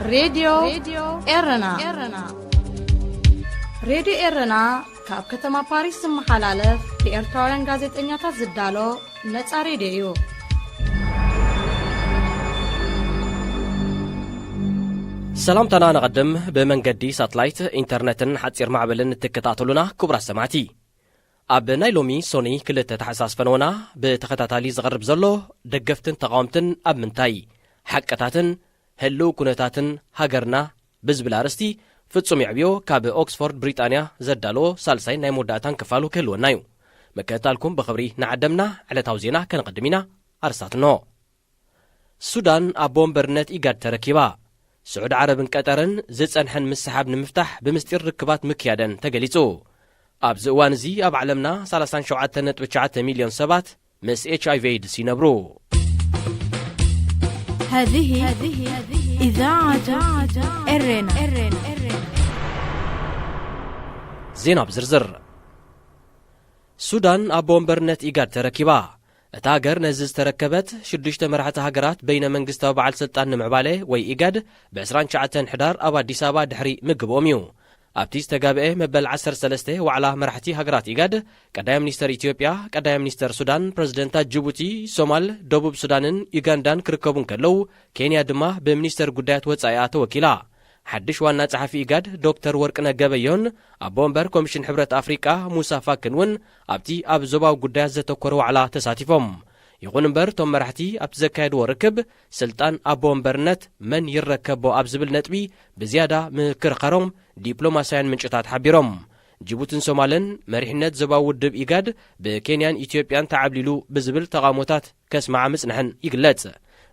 راديو إرنا راديو إرنا كاب كتما باريس محلالف لإرتوران غازت إنياتا زدالو نتا راديو سلامتنا نقدم بمنجدي ساتلايت إنترنتن حتصير معبلن تكتاتلونا كبرى السماتي أب نايلومي سوني كلتا تحساس فنونا بتختاتالي زغرب زلو دقفتن تقامتن أب منتاي حقتاتن هلو كونتاتن هاجرنا بزبل أرستي فتصمي عبيو كاب أوكسفورد بريطانيا زدالو سالسين ناي موداتان كفالو كلو نايو مكتالكم بخبري نعدمنا على توزينا كنقدمينا أرساتنو السودان أبوم برنت إيجاد تركيبا سعود عرب قطرن زصنحن مسحاب نمفتح بمستير ركبات مكيادن تغليصو ابز وانزي اب عالمنا 37.9 مليون سبات مس HIV ايدز ينبرو. هذه إذاعة إرنا زينب زرزر السودان أبوم برنت إيجاد تركيبا እታገር ነዝዝ ተረከበት 6 መራሕቲ ሃገራት በይነ መንግስታዊ በዓል ስልጣን ንምዕባለ ወይ ኢጋድ በ29 ሕዳር ኣብ አዲስ አበባ ድሕሪ ምግቦም እዩ ኣብቲ ዝተጋብአ መበል 13 ዋዕላ መራሕቲ ሃገራት ኢጋድ ቀዳማይ ሚኒስተር ኢትዮጵያ ቀዳማይ ሚኒስተር ሱዳን ፕሬዝደንታት ጅቡቲ ሶማል ደቡብ ሱዳንን ዩጋንዳን ክርከቡን ከለው ኬንያ ድማ በሚኒስተር ጉዳያት ወጻኢኣ ተወኪላ حدش وانا صحفي إيجاد دكتور ورقنا جابيون أبومبر كوميشن حبرة أفريقيا موسى فاكنون أبتي أب زباو قداز تكورو على تساتيفهم يغنبر توم مرحتي أب زكايد وركب سلطان أبومبرنت من يركبو أب زبل نتبي بزيادة من كرقرهم دبلوماسيان من شتات حبيرهم جيبوتن سومالن مريحنت زباو ودب إيجاد بكينيان إثيوبيان تعبليلو بزبل تغاموتات كسمع مسنحن إيجلات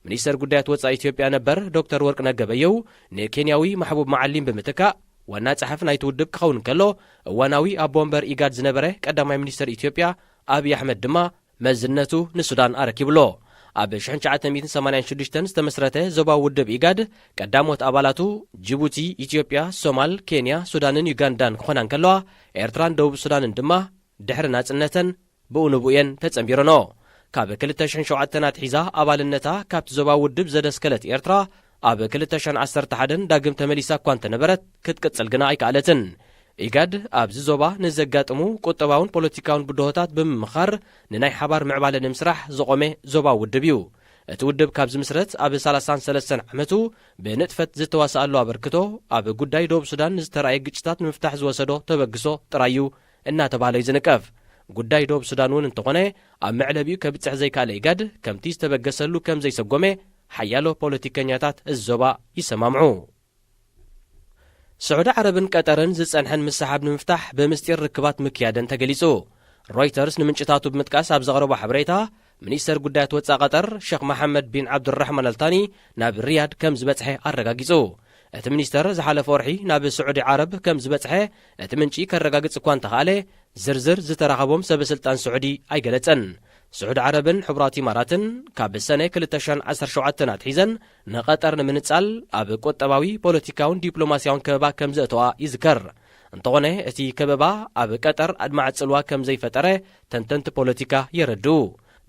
ሚኒስተር ጉዳያት ወጻኢ ኢትዮጵያ ነበር ዶክተር ወርቅነህ ገበየሁ ንኬንያዊ ማሕቡብ መዓሊም ብምትካእ ዋና ጸሐፊ ናይቲ ውድብ ክኸውን ከሎ እዋናዊ ኣቦምበር ኢጋድ ዝነበረ ቀዳማይ ሚኒስተር ኢትዮጵያ ኣብይ ኣሕመድ ድማ መዝነቱ ንሱዳን ኣረኪብሎ ኣብ 1986 ዝተመስረተ ዞባዊ ውድብ ኢጋድ ቀዳሞት ኣባላቱ ጅቡቲ ኢትዮጵያ ሶማል ኬንያ ሱዳንን ዩጋንዳን ክኾናን ከለዋ ኤርትራን ደቡብ ሱዳንን ድማ ድሕሪ ናጽነተን ብኡንቡኤን ተጸንቢረኖ ካብ 2007 ኣትሒዛ ኣባልነታ ካብቲ ዞባዊ ውድብ ዘደስከለት ኤርትራ ኣብ 2011 ዳግም ተመሊሳ እኳ እንተነበረት ክትቅጽል ግና ኣይከኣለትን ኢጋድ ኣብዚ ዞባ ንዘጋጥሙ ቁጠባውን ፖለቲካውን ብድሆታት ብምምኻር ንናይ ሓባር ምዕባለ ንምስራሕ ዝቖመ ዞባዊ ውድብ እዩ እቲ ውድብ ካብ ዝምስረት ኣብ 33 ዓመቱ ብንጥፈት ዝተዋስኣሉ ኣበርክቶ ኣብ ጉዳይ ደቡብ ሱዳን ዝተረኣየ ግጭታት ንምፍታሕ ዝወሰዶ ተበግሶ ጥራዩ እናተባህለ እዩ ዝንቀፍ ጉዳይ ደቡብ ሱዳን እውን እንተኾነ ኣብ መዕለቢኡ ከብፅሕ ዘይካለ ኢጋድ ከምቲ ዝተበገሰሉ ከም ዘይሰጎመ ሓያሎ ፖለቲከኛታት እዞባ ይሰማምዑ ስዑድ ዓረብን ቀጠርን ዝጸንሐን ምሰሓብ ንምፍታሕ ብምስጢር ርክባት ምክያደን ተገሊጹ ሮይተርስ ንምንጭታቱ ብምጥቃስ ኣብ ዘቕረቦ ሓበሬታ ሚኒስተር ጉዳያት ወጻኢ ቀጠር ሼክ መሐመድ ቢን ዓብዱራሕማን አልታኒ ናብ ሪያድ ከም ዝበጽሐ ኣረጋጊጹ እቲ ሚኒስተር ዝሓለፈ ወርሒ ናብ ስዑዲ ዓረብ ከም ዝበጽሐ እቲ ምንጪ ከረጋግጽ እኳ እንተኻእለ ዝርዝር ዝተራኸቦም ሰበስልጣን ስዑዲ ኣይገለጸን ስዑድ ዓረብን ሕቡራት ኢማራትን ካብ ሰነ 2017 ኣትሒዘን ንቐጠር ንምንጻል ኣብ ቁጠባዊ ፖለቲካውን ዲፕሎማስያውን ከበባ ከም ዘእተዋ ይዝከር እንተኾነ እቲ ከበባ ኣብ ቀጠር ኣድማዕ ጽልዋ ከም ዘይፈጠረ ተንተንቲ ፖለቲካ የረድኡ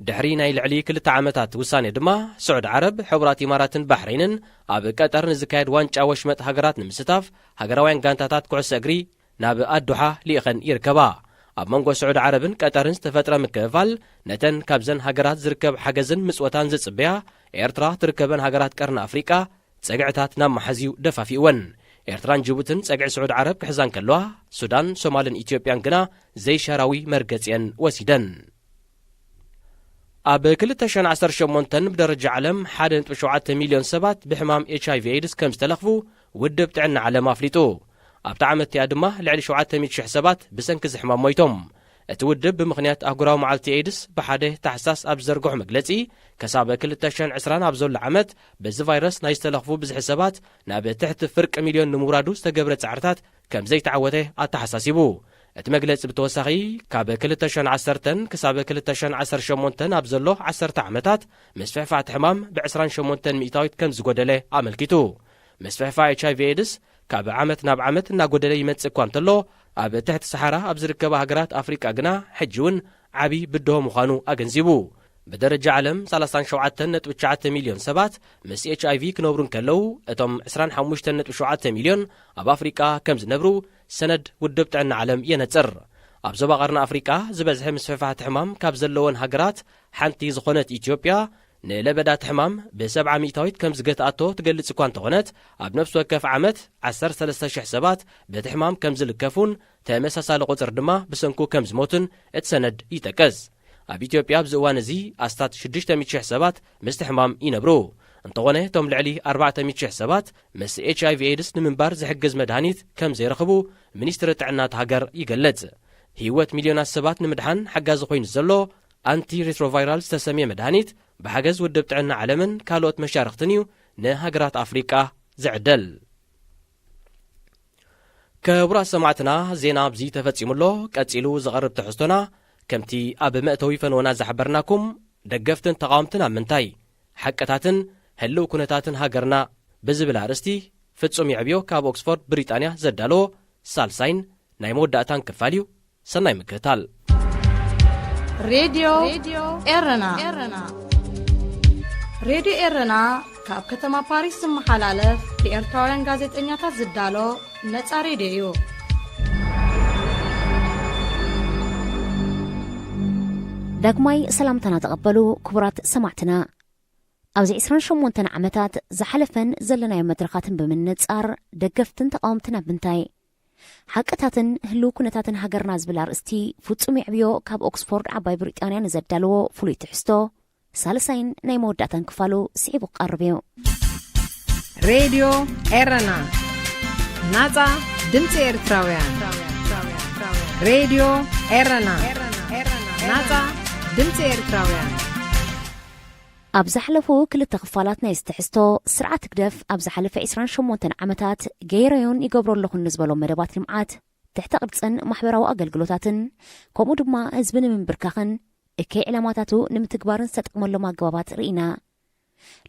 ድሕሪ ናይ ልዕሊ 2 ዓመታት ውሳኔ ድማ ስዑድ ዓረብ ሕቡራት ኢማራትን ባሕሬንን ኣብ ቀጠር ንዝካየድ ዋንጫ ወሽመጥ ሃገራት ንምስታፍ ሃገራውያን ጋንታታት ኩዕሶ እግሪ ናብ ኣዱሓ ሊኢኸን ይርከባ ኣብ መንጎ ስዑድ ዓረብን ቀጠርን ዝተፈጥረ ምክፍፋል ነተን ካብዘን ሃገራት ዝርከብ ሓገዝን ምጽወታን ዝጽበያ ኤርትራ ትርከበን ሃገራት ቀርኒ ኣፍሪቃ ጸግዕታት ናብ መሓዝዩ ደፋፊእወን ኤርትራን ጅቡትን ጸግዒ ስዑድ ዓረብ ክሕዛን ከለዋ ሱዳን ሶማልን ኢትዮጵያን ግና ዘይሸራዊ መርገጽየን ወሲደን ኣብ 2018 ብደረጃ ዓለም 1.7 ሚልዮን ሰባት ብሕማም HIV ኤድስ ከም ዝተለኽፉ ውድብ ጥዕና ዓለም ኣፍሊጡ ኣብቲ ዓመት እያ ድማ ልዕሊ 700,000 ሰባት ብሰንኪ ዝሕማም ሞይቶም እቲ ውድብ ብምኽንያት ኣህጉራዊ መዓልቲ ኤድስ ብሓደ ታሕሳስ ኣብ ዘርግሖ መግለጺ ከሳብ 2020 ኣብ ዘሎ ዓመት በዚ ቫይረስ ናይ ዝተለኽፉ ብዙሕ ሰባት ናብ ትሕቲ ፍርቂ ሚልዮን ንምውራዱ ዝተገብረ ጻዕርታት ከም ዘይተዓወተ ኣተሓሳሲቡ እቲ መግለጺ ብተወሳኺ ካብ 2010 ክሳብ 2018 ኣብ ዘሎ 10 ዓመታት መስፍሕፋሕ ሕማም ብ28 ሚእታዊት ከም ዝጎደለ ኣመልኪቱ መስፍሕፋሕ HIV ኤድስ ካብ ዓመት ናብ ዓመት እናጎደለ ይመጽእ እኳ እንተሎ ኣብ ትሕቲ ሰሓራ ኣብ ዝርከባ ሃገራት ኣፍሪቃ ግና ሕጂ እውን ዓብዪ ብድሆ ምዃኑ ኣገንዚቡ بدرجة عالم 37.9 مليون سبات مس HIV كنبرون كلو اتم 25.7 مليون اب افريقيا كم زنبرو سند ودبت عن عالم ينصر اب زباقرنا افريقيا زبزح مسففات حمام كاب زلون هاجرات حنتي زخونت اثيوبيا نلبدات حمام ب700 كم زغتاتو تገልጽ እኳ እንተኾነት ኣብ ነፍስ ወከፍ ዓመት 13000 ሰባት በቲ ሕማም ከም ዝልከፉን ተመሳሳሊ ቁጽር ድማ ብሰንኩ ከም ዝሞቱን እቲ ሰነድ ይጠቅስ ኣብ ኢትዮጵያ ብዝእዋን እዚ ኣስታት 600,000 ሰባት ምስቲ ሕማም ይነብሩ እንተኾነ ቶም ልዕሊ 400,000 ሰባት ምስ HIV ኤድስ ንምንባር ዝሕግዝ መድሃኒት ከም ዘይረኽቡ ሚኒስትሪ ጥዕና ሃገር ይገልጽ ህይወት ሚልዮናት ሰባት ንምድሓን ሓጋዝ ኮይኑ ዘሎ ኣንቲ ሬትሮቫይራል ዝተሰምየ መድሃኒት بحجز ودبت عنا علمن كالوت مشارختنيو نهاجرات أفريقيا زعدل كبرا سمعتنا زينا بزي تفتسيم الله كاتسيلو زغرب تحستنا كمتي أب مأتوي فنونا زحبرناكم دقفتن تقامتنا منتاي حكتاتن هلو كنتاتن هاجرنا بزبل عرستي فتسومي عبيو كاب أكسفورد بريطانيا زدالو سالساين نايمود داتان كفاليو سناي مكتال راديو إرنا راديو إرنا كاب كتما باريس محلالف لإرتاوين غازت إنياتا زدالو نتا راديو داقماي سلامتنا تقبلو كبرات سمعتنا أوزي 28 عمتات زحلفن زلنا يمدرخاتن بمن نتصار دقفتن تقامتنا بنتاي حقتاتن هلو كنتاتن هاجرنا زبلار استي فوتسومي عبيو كاب أكسفورد عباي بريطانيا نزدالو فولي تحستو سالسين نايمو داتن كفالو سيبو قربيو راديو إرنا ناتا دمتي إرتراويان راديو إرنا ناتا دمتي إرتراويان أبزحلفو كل التغفالاتنا يستحستو سرعة كدف أبزحلف 28 عمتات جيريون يقبرو لخن نزبالو مدبات المعات تحت قبطن محبرا وأقل قلوتاتن كومو دبما أزبن من بركاخن إكي علاماتاتو نمتكبارن ستقملو ما قوابات رئينا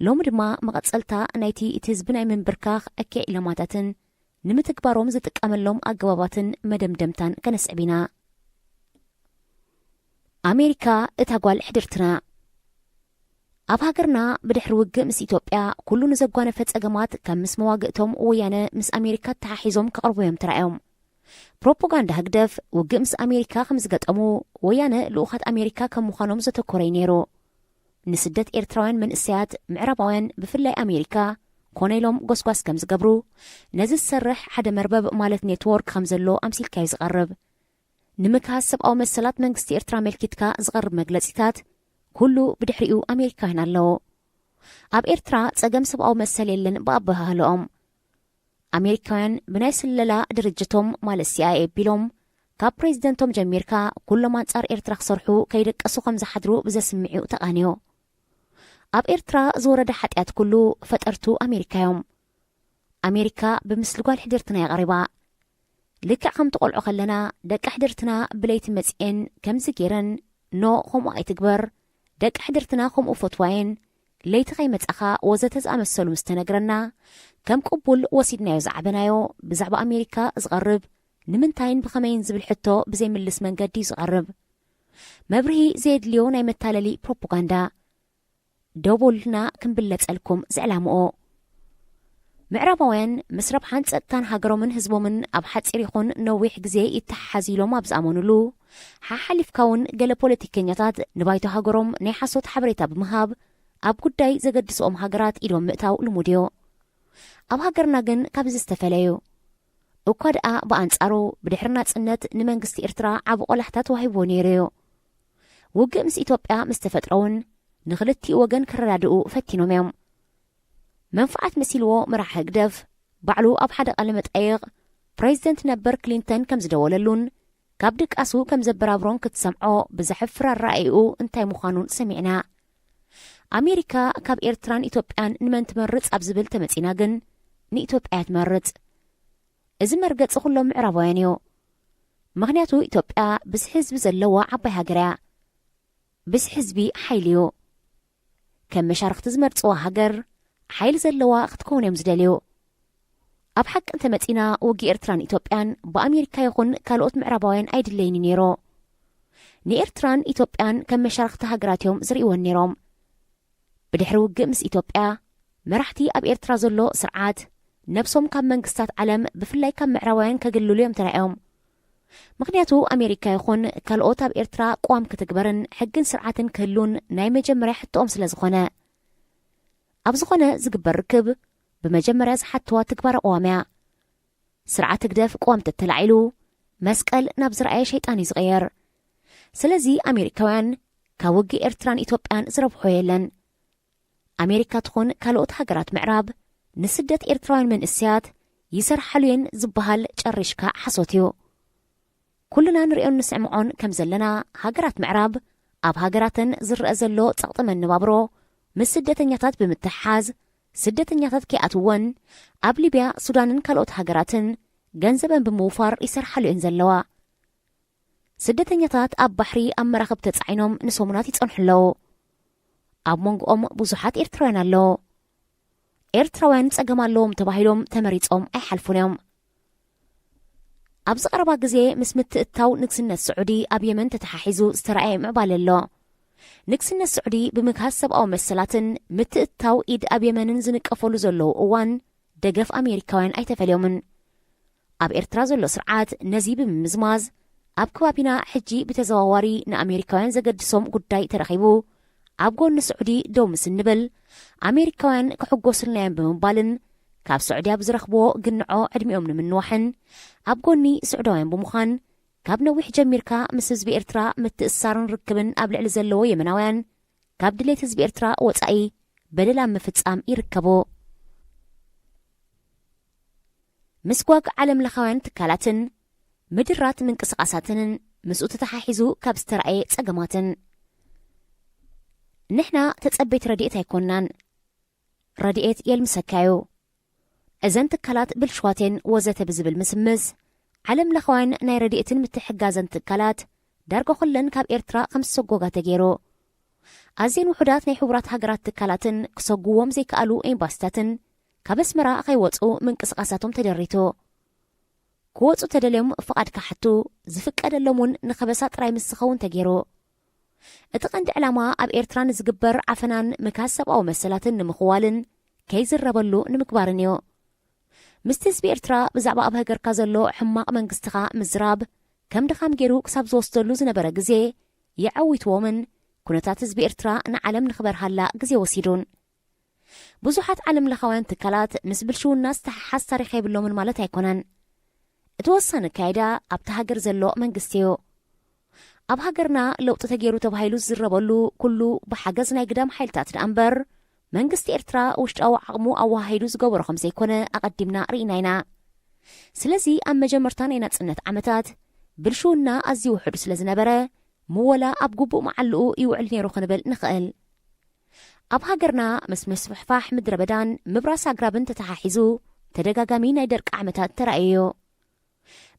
لوم دما مقاتسلتا نايتي إتزبناي من بركاخ إكي علاماتاتن نمتكبارو زتقاملوم أقواباتن مدمدمتان كنسعبينا أمريكا اتاقوال حدرتنا أب هاجرنا بدحر وجه مس إثيوبيا كله نزجوانا فتس أجماعات كم مس مواجهتهم ويانا مس أمريكا تحيزهم كقربهم ترعهم بروباغندا هكدف وجه مس أمريكا خمس جت أمو ويانا لأخت أمريكا كم مخانم زت كورينيرو نسدت إيرتراوين من السياد معربوين بفلي أمريكا كونيلهم قصقص كم زجبرو نزل سرح حدا مربب مالت نيتورك خمزلو أمسيل كايز غرب نمكهسب أو مسلات من قصة إيرترا ملكتكا زغرب مجلسيتات كله بدحريو أمريكا هنا اللو أب إيرترا تساقم سبقو مساليلن بأبها هلوم أمريكان بنايس الللا درجتهم مال CIA بيلوم كاب بريزيدنتهم جميركا كل ما تسار إيرترا خسرحو كيدك أسوخم زحدرو بزا سمعيو تغانيو أب إيرترا زورة دحاتيات كله فترتو أمريكا يوم أمريكا بمسلقوال حدرتنا يا غريبا لك عم تقول خلنا دك حدرتنا بليت مسئين كم زكيرن نو خم أي تكبر دك حدرتنا خم أفتوين ليت قيمة أخا وزتز أمسلو مستنقرنا كم قبول وسيدنا يزعبنايو بزعب أمريكا زغرب نمنتاين بخمين زبل حتو بزي من الاسمان قدي زغرب مبرهي زيد ليون اي متالالي بروباغندا دوبولنا كم بلتسألكم زعلامو معربوين مسرب حانت سأتان هاقرو من هزبو من أبحات سيريخون نوويح جزي يتحازيلو ما بزامونلو حالف كون قال بوليتيكينياتات نبايتو هاقروم نيحاسوت حبريتا بمهاب أب قداي زقدسو هاقرات إلوم مئتاو الموديو أب هاقرنا جن كابز استفاليو وقد بأنسارو بدحرنات سنت نمانقستي إرترا عبو قولحتات وهيبو نيريو وقمس إتوبيا مستفترون نغلتي وغن كررادو فتينو ميوم منفعة مسيلو مراح هقدف بعلو أب حدا قلمت أيغ بريزيدنت نبر كلينتون كم زدوللون كابدك أسو كم زبرابرون كتسمعو بزحفر الرأيو انتاي مخانون سمعنا أمريكا كاب إرتران إتوبيان نمان تمرتس أبزبل تمتيناغن نإتوبيا تمرتس إذا مرقت سخلو معربوانيو مغنياتو إتوبيا بس حزب زلوا عبي هاقرا بس حزبي حيليو كم مشارخ تزمرت سوا هاقر حيل زلوا اختكون يمزداليو أب حق انت متينا وقي إرتران إتوبيان بأمريكا يخون كالوت معربوان أيد الليني نيرو ንኤርትራን ኢትዮጵያን ከም መሻርክቲ ሃገራትዮም ዝርእይዎን ነይሮም ብድሕሪ ውግእ ምስ ኢትዮጵያ መራሕቲ ኣብ ኤርትራ ዘሎ ስርዓት ነብሶም ካብ መንግስታት ዓለም ብፍላይ ካብ ምዕራባውያን ከግልሉ እዮም ተራእዮም ምክንያቱ ኣሜሪካ ይኹን ካልኦት ኣብ ኤርትራ ቋም ክትግበርን ሕግን ስርዓትን ክህሉን ናይ መጀመርያ ሕቶኦም ስለ ዝኾነ ኣብ ዝኾነ ዝግበር ርክብ ብመጀመርያ ዝሓትዋ ትግባር ቀዋምያ ስርዓት ግደፍ ቋም ተተላዒሉ መስቀል ናብ ዝረኣየ ሸይጣን እዩ ዝቕየር ስለዚ ኣሜሪካውያን ካብ ውግእ ኤርትራን ኢትዮጵያን ዝረብሖ የለን ኣሜሪካ ትኹን ካልኦት ሃገራት ምዕራብ ንስደት ኤርትራውያን መንእስያት ይሰርሓሉየን ዝበሃል ጨሪሽካ ሓሶት እዩ ኩልና ንሪኦን ንስዕምዖን ከም ዘለና ሃገራት ምዕራብ ኣብ ሃገራተን ዝርአ ዘሎ ጸቕጢ መነባብሮ ምስ ስደተኛታት ብምትሓዝ ስደተኛታት ከይኣትወን ኣብ ሊብያ ሱዳንን ካልኦት ሃገራትን ገንዘበን ብምውፋር ይሰርሓሉየን ዘለዋ ስደተኛታት ኣብ ባሕሪ ኣብ መራኽብ ተጻዒኖም ንሰሙናት ይጸንሑ ኣለዉ ኣብ መንጎኦም ብዙሓት ኤርትራውያን ኣለዉ ኤርትራውያን ጸገም ኣለዎም ተባሂሎም ተመሪጾም ኣይሓልፉን እዮም ኣብ ዝቐረባ ግዜ ምስ ምትእታው ንግስነት ስዑዲ ኣብ የመን ተተሓሒዙ ዝተረኣየ ምዕባለ ኣሎ ንግስነት ስዑዲ ብምክሃዝ ሰብኣዊ መሰላትን ምትእታው ኢድ ኣብ የመንን ዝንቀፈሉ ዘለዉ እዋን ደገፍ ኣሜሪካውያን ኣይተፈልዮምን ኣብ ኤርትራ ዘሎ ስርዓት ነዚ ብምምዝማዝ ኣብ ከባቢና ሕጂ ብተዘዋዋሪ ንኣሜሪካውያን ዘገድሶም ጉዳይ ተረኺቡ ኣብ ጎኒ ስዑዲ ደው ምስ እንብል ኣሜሪካውያን ክሕጎስልናዮም ብምባልን ካብ ስዑድያ ብዝረኽብዎ ግንዖ ዕድሚኦም ንምንዋሕን ኣብ ጎኒ ስዑዳውያን ብምዃን ካብ ነዊሕ ጀሚርካ ምስ ህዝቢ ኤርትራ ምትእስሳርን ርክብን ኣብ ልዕሊ ዘለዎ የመናውያን ካብ ድሌት ህዝቢ ኤርትራ ወፃኢ በደላ ምፍጻም ይርከቡ ምስጓግ ዓለም ለኻውያን ትካላትን ምድራት ምንቅስቓሳትን ምስኡ ተተሓሒዙ ካብ ዝተረኣየ ጸገማትን ንሕና ተጸበይት ረድኤት ኣይኮንናን ረድኤት የልምሰካዩ እዘን ትካላት ብልሽዋቴን ወዘተ ብዝብል ምስምስ ዓለም ለኻውያን ናይ ረድኤትን ምትሕጋዘን ትካላት ዳርጋ ኹለን ካብ ኤርትራ ከም ዝሰጎጋ ተገይሩ ኣዝየን ውሑዳት ናይ ሕቡራት ሃገራት ትካላትን ክሰጉዎም ዘይከኣሉ ኤምባሲታትን ካብ ኣስመራ ኸይወፁ ምንቅስቓሳቶም ተደሪቱ ክወፁ ተደልዮም ፍቓድ ካሕቱ ዝፍቀደሎም እውን ንኸበሳ ጥራይ ምስ ዝኸውን ተገይሩ እቲ ቀንዲ ዕላማ ኣብ ኤርትራ ንዝግበር ዓፈናን ምካዝ ሰብኣዊ መሰላትን ንምኽዋልን ከይዝረበሉ ንምግባርን እዩ ምስቲ ህዝቢ ኤርትራ ብዛዕባ ኣብ ሃገርካ ዘሎ ሕማቕ መንግስትኻ ምዝራብ ከም ድኻም ገይሩ ክሳብ ዝወስደሉ ዝነበረ ግዜ ይዓዊትዎምን ኩነታት ህዝቢ ኤርትራ ንዓለም ንኽበርሃላ ግዜ ወሲዱን ብዙሓት ዓለም ለኻውያን ትካላት ምስ ብልሽውና ዝተሓሓዝ ታሪኽ የብሎምን ማለት ኣይኮነን እቲ ወሳኒ ካይዳ ኣብቲ ሃገር ዘሎ መንግስቲ እዩ ኣብ ሃገርና ለውጢ ተገይሩ ተባሂሉ ዝዝረበሉ ኩሉ ብሓገዝ ናይ ግዳም ሓይልታት ደኣ እምበር መንግስቲ ኤርትራ ውሽጣዊ ዓቕሙ ኣዋሃሂዱ ዝገበሮ ከም ዘይኮነ ኣቐዲምና ርኢና ኢና ስለዚ ኣብ መጀመርታ ናይ ናጽነት ዓመታት ብልሽውና ኣዝዩ ውሕዱ ስለ ዝነበረ ምወላ ኣብ ግቡእ መዓልኡ ይውዕል ነይሩ ክንብል ንኽእል ኣብ ሃገርና ምስ መስፍሕፋሕ ምድረ በዳን ምብራስ ኣግራብን ተተሓሒዙ ተደጋጋሚ ናይ ደርቂ ዓመታት ተራእዩ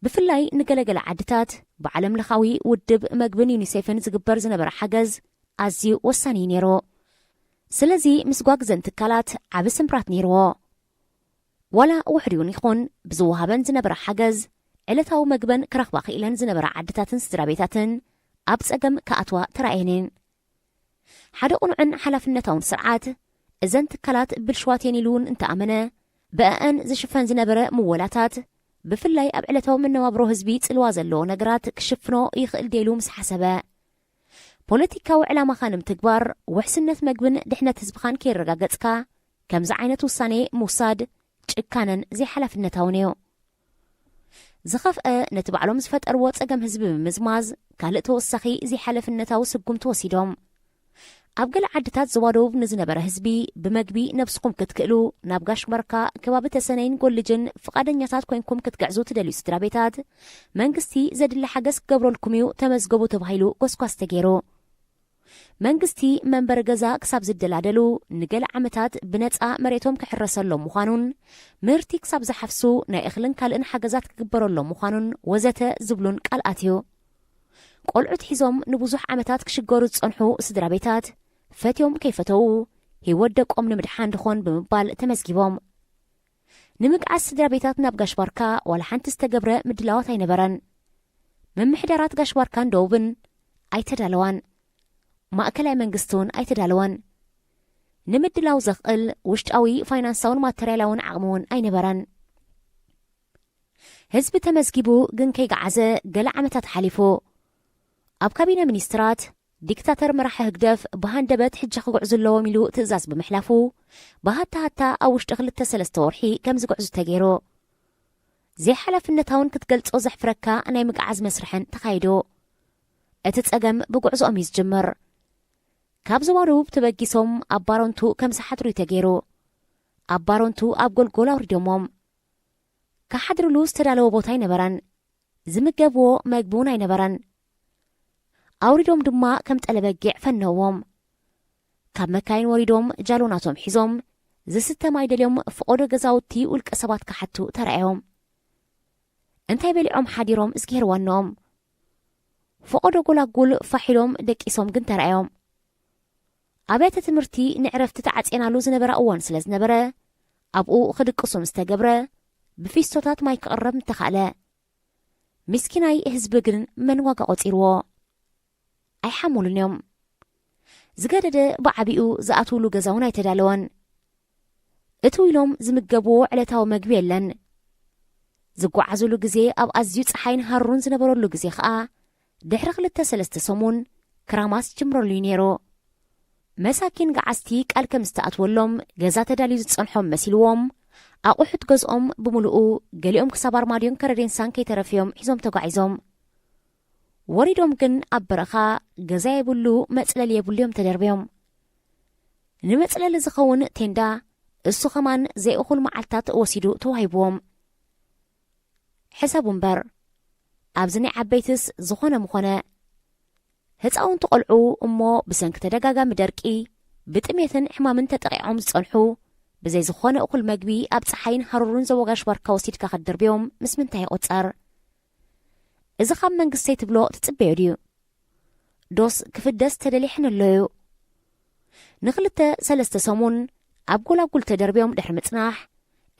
ብፍላይ ንገለገለ ዓድታት ብዓለም ለኻዊ ውድብ መግብን ዩኒሴፍን ዝግበር ዝነበረ ሓገዝ ኣዝዩ ወሳኒ ነይሩ ስለዚ ምስ ጓግዘን ትካላት ዓብ ስምራት ነይርዎ ዋላ ውሕድ እውን ይኹን ብዝወሃበን ዝነበረ ሓገዝ ዕለታዊ መግበን ክረኽባ ክኢለን ዝነበረ ዓድታትን ስድራ ቤታትን ኣብ ጸገም ከኣትዋ ተራእየንን ሓደ ቁኑዕን ሓላፍነታውን ስርዓት እዘን ትካላት ብልሽዋቴን ኢሉ እውን እንተኣመነ ብአን ዝሽፈን ዝነበረ ምወላታት ብፍላይ ኣብ ዕለታዊ መነባብሮ ህዝቢ ጽልዋ ዘለዎ ነገራት ክሽፍኖ ይኽእል ደይሉ ምስ ሓሰበ ፖለቲካዊ ዕላማኻ ንምትግባር ውሕስነት መግብን ድሕነት ህዝብኻን ከይረጋገጽካ ከምዚ ዓይነት ውሳኔ ምውሳድ ጭካነን ዘይሓላፍነታውን እዩ ዝኸፍአ ነቲ ባዕሎም ዝፈጠርዎ ጸገም ህዝቢ ብምዝማዝ ካልእ ተወሳኺ ዘይሓለፍነታዊ ስጉም ተወሲዶም ኣብ ገለ ዓድታት ዝዋደቡ ንዝነበረ ህዝቢ ብመግቢ ነብስኩም ክትክእሉ ናብ ጋሽ ባርካ ከባቢ ተሰነይን ጎልጅን ፍቓደኛታት ኮይንኩም ክትገዕዙ ትደልዩ ስድራ ቤታት መንግስቲ ዘድሊ ሓገዝ ክገብረልኩም እዩ ተመዝገቡ ተባሂሉ ጎስጓስ ተገይሩ መንግስቲ መንበሪ ገዛ ክሳብ ዝደላደሉ ንገለ ዓመታት ብነፃ መሬቶም ክሕረሰሎም ምዃኑን ምህርቲ ክሳብ ዝሓፍሱ ናይ እኽልን ካልእን ሓገዛት ክግበረሎም ምዃኑን ወዘተ ዝብሉን ቃልኣት እዩ ቆልዑት ሒዞም ንብዙሕ ዓመታት ክሽገሩ ዝጸንሑ ስድራ ቤታት ፈትዮም ከይፈተው ህይወት ደቆም ንምድሓን ድኾን ብምባል ተመዝጊቦም ንምግዓዝ ስድራ ቤታት ናብ ጋሽ ባርካ ዋላ ሓንቲ ዝተገብረ ምድላዋት ኣይነበረን መምሕዳራት ጋሽ ባርካን ደውብን ኣይተዳለዋን ማእከላይ መንግስቱን ኣይተዳለወን ንምድላው ዘኽእል ውሽጣዊ ፋይናንሳውን ማተርያላውን ዓቕሙን ኣይነበረን ህዝቢ ተመዝጊቡ ግን ከይገዓዘ ገለ ዓመታት ሓሊፉ ኣብ ካቢነ ሚኒስትራት ዲክታተር መራሒ ህግደፍ ብሃንደበት ሕጂ ክጉዕዙ ኣለዎም ኢሉ ትእዛዝ ብምሕላፉ ብሃታሃታ ኣብ ውሽጢ 2-3 ወርሒ ከም ዝጉዕዙ ተገይሩ ዘይሓላፍነታውን ክትገልጾ ዘሕፍረካ ናይ ምግዓዝ መስርሕን ተኻይዱ እቲ ጸገም ብጉዕዞኦም እዩ ዝጅምር ካብ ዝዋደቡ ተበጊሶም ኣብ ባሮንቱ ከም ዝሓድሩ ተገይሩ ኣብ ባሮንቱ ኣብ ጎልጎል ኣውሪዶሞም ካሓድርሉ ዝተዳለወ ቦታ ኣይነበረን ዝምገብዎ መግቢ እውን ኣይነበረን ኣውሪዶም ድማ ከም ጠለበጊዕ ፈነዎም ካብ መካይን ወሪዶም ጃሎናቶም ሒዞም ዝስተማ ይደልዮም ፍቆዶ ገዛውቲ ውልቀ ሰባት ካሓቱ ተረኣዮም እንታይ በሊዖም ሓዲሮም እስኪርዋኖም ፍቆዶ ጎላጉል ፋሒሎም ደቂሶም ግን ተረኣዮም ኣብያተ ትምህርቲ ንዕረፍቲ ተዓጼናሉ ዝነበረ እዋን ስለ ዝነበረ ኣብኡ ክድቅሱ ምስተገብረ ብፊስቶታት ማይ ክቕረብ እንተኻእለ ምስኪናይ ህዝቢ ግን መን ዋጋ ቆፂርዎ ኣይሓሙሉን እዮም ዝገደደ ብዓቢኡ ዝኣትውሉ ገዛውን ኣይተዳለወን እቲ ኢሎም ዝምገብዎ ዕለታዊ መግቢ የለን ዝጓዓዙሉ ግዜ ኣብ ኣዝዩ ፀሓይን ሃሩን ዝነበረሉ ግዜ ከዓ ድሕሪ 2-3 ሰሙን ክራማስ ጅምረሉ እዩ ነይሩ መሳኪን ገዓስቲ ቃል ከም ዝተኣትወሎም ገዛ ተዳልዩ ዝጸንሖም መሲልዎም ኣቑሑት ገዝኦም ብምሉኡ ገሊኦም ክሳብ ኣርማድዮን ከረዴንሳን ከይተረፍዮም ሒዞም ተጓዒዞም ወሪዶም ግን ኣብ በረኻ ገዛ የብሉ መጽለሊ የብሉ እዮም ተደርብዮም ንመጽለሊ ዝኸውን ቴንዳ እሱ ኸማን ዘይእኹል መዓልታት ወሲዱ ተዋሂብዎም ሕሰቡ እምበር ኣብዚ ናይ ዓበይትስ ዝኾነ ምኾነ ህፃውንቲ ቆልዑ እሞ ብሰንኪ ተደጋጋሚ ደርቂ ብጥሜትን ሕማምን ተጠቂዖም ዝጸንሑ ብዘይ ዝኾነ እኹል መግቢ ኣብ ፀሓይን ሃሩርን ዘወጋሽ ባርካ ወሲድካ ከድርብዮም ምስ ምንታይ ይቆፀር እዚ ካብ መንግስተይ ትብሎ ትጽበዮ ድዩ ዶስ ክፍደስ ተደሊሕን ኣለዩ ን2-3 ሰሙን ኣብ ጎላጉል ተደርብዮም ድሕሪ ምጽናሕ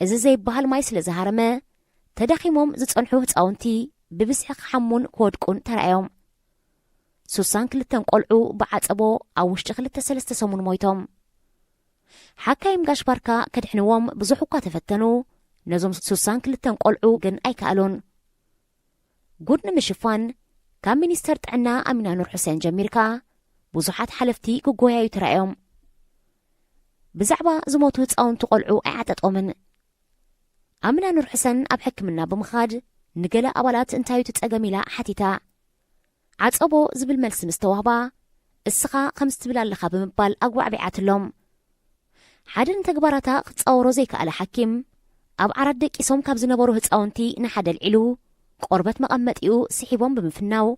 እዚ ዘይበሃል ማይ ስለ ዝሃረመ ተዳኺሞም ዝጸንሑ ህፃውንቲ ብብስሒ ክሓሙን ክወድቁን ተረኣዮም 62 ቆልዑ ብዓጸቦ ኣብ ውሽጢ 2-3 ሰሙን ሞይቶም ሓካይም ጋሽ ባርካ ከድሕንዎም ብዙሕ እኳ ተፈተኑ ነዞም 62 ቆልዑ ግን ኣይከኣሉን ጉድ ንምሽፋን ካብ ሚኒስተር ጥዕና ኣሚና ኑር ሕሴን ጀሚርካ ብዙሓት ሓለፍቲ ክጎያዩ ተራእዮም ብዛዕባ ዝሞቱ ህፃውንቲ ቆልዑ ኣይዓጠጦምን ኣሚና ኑር ሕሴን ኣብ ሕክምና ብምኻድ ንገለ ኣባላት እንታዩ ትጸገም ኢላ ሓቲታ ዓጸቦ ዝብል መልሲ ምስ ተዋህባ እስኻ ከም ዝትብል ኣለኻ ብምባል ኣጓዕቢዓትሎም ሓደ ንተግባራታ ክጻወሮ ዘይከኣለ ሓኪም ኣብ ዓራት ደቂሶም ካብ ዝነበሩ ህፃውንቲ ንሓደ ልዒሉ ቆርበት መቐመጢኡ ስሒቦም ብምፍናው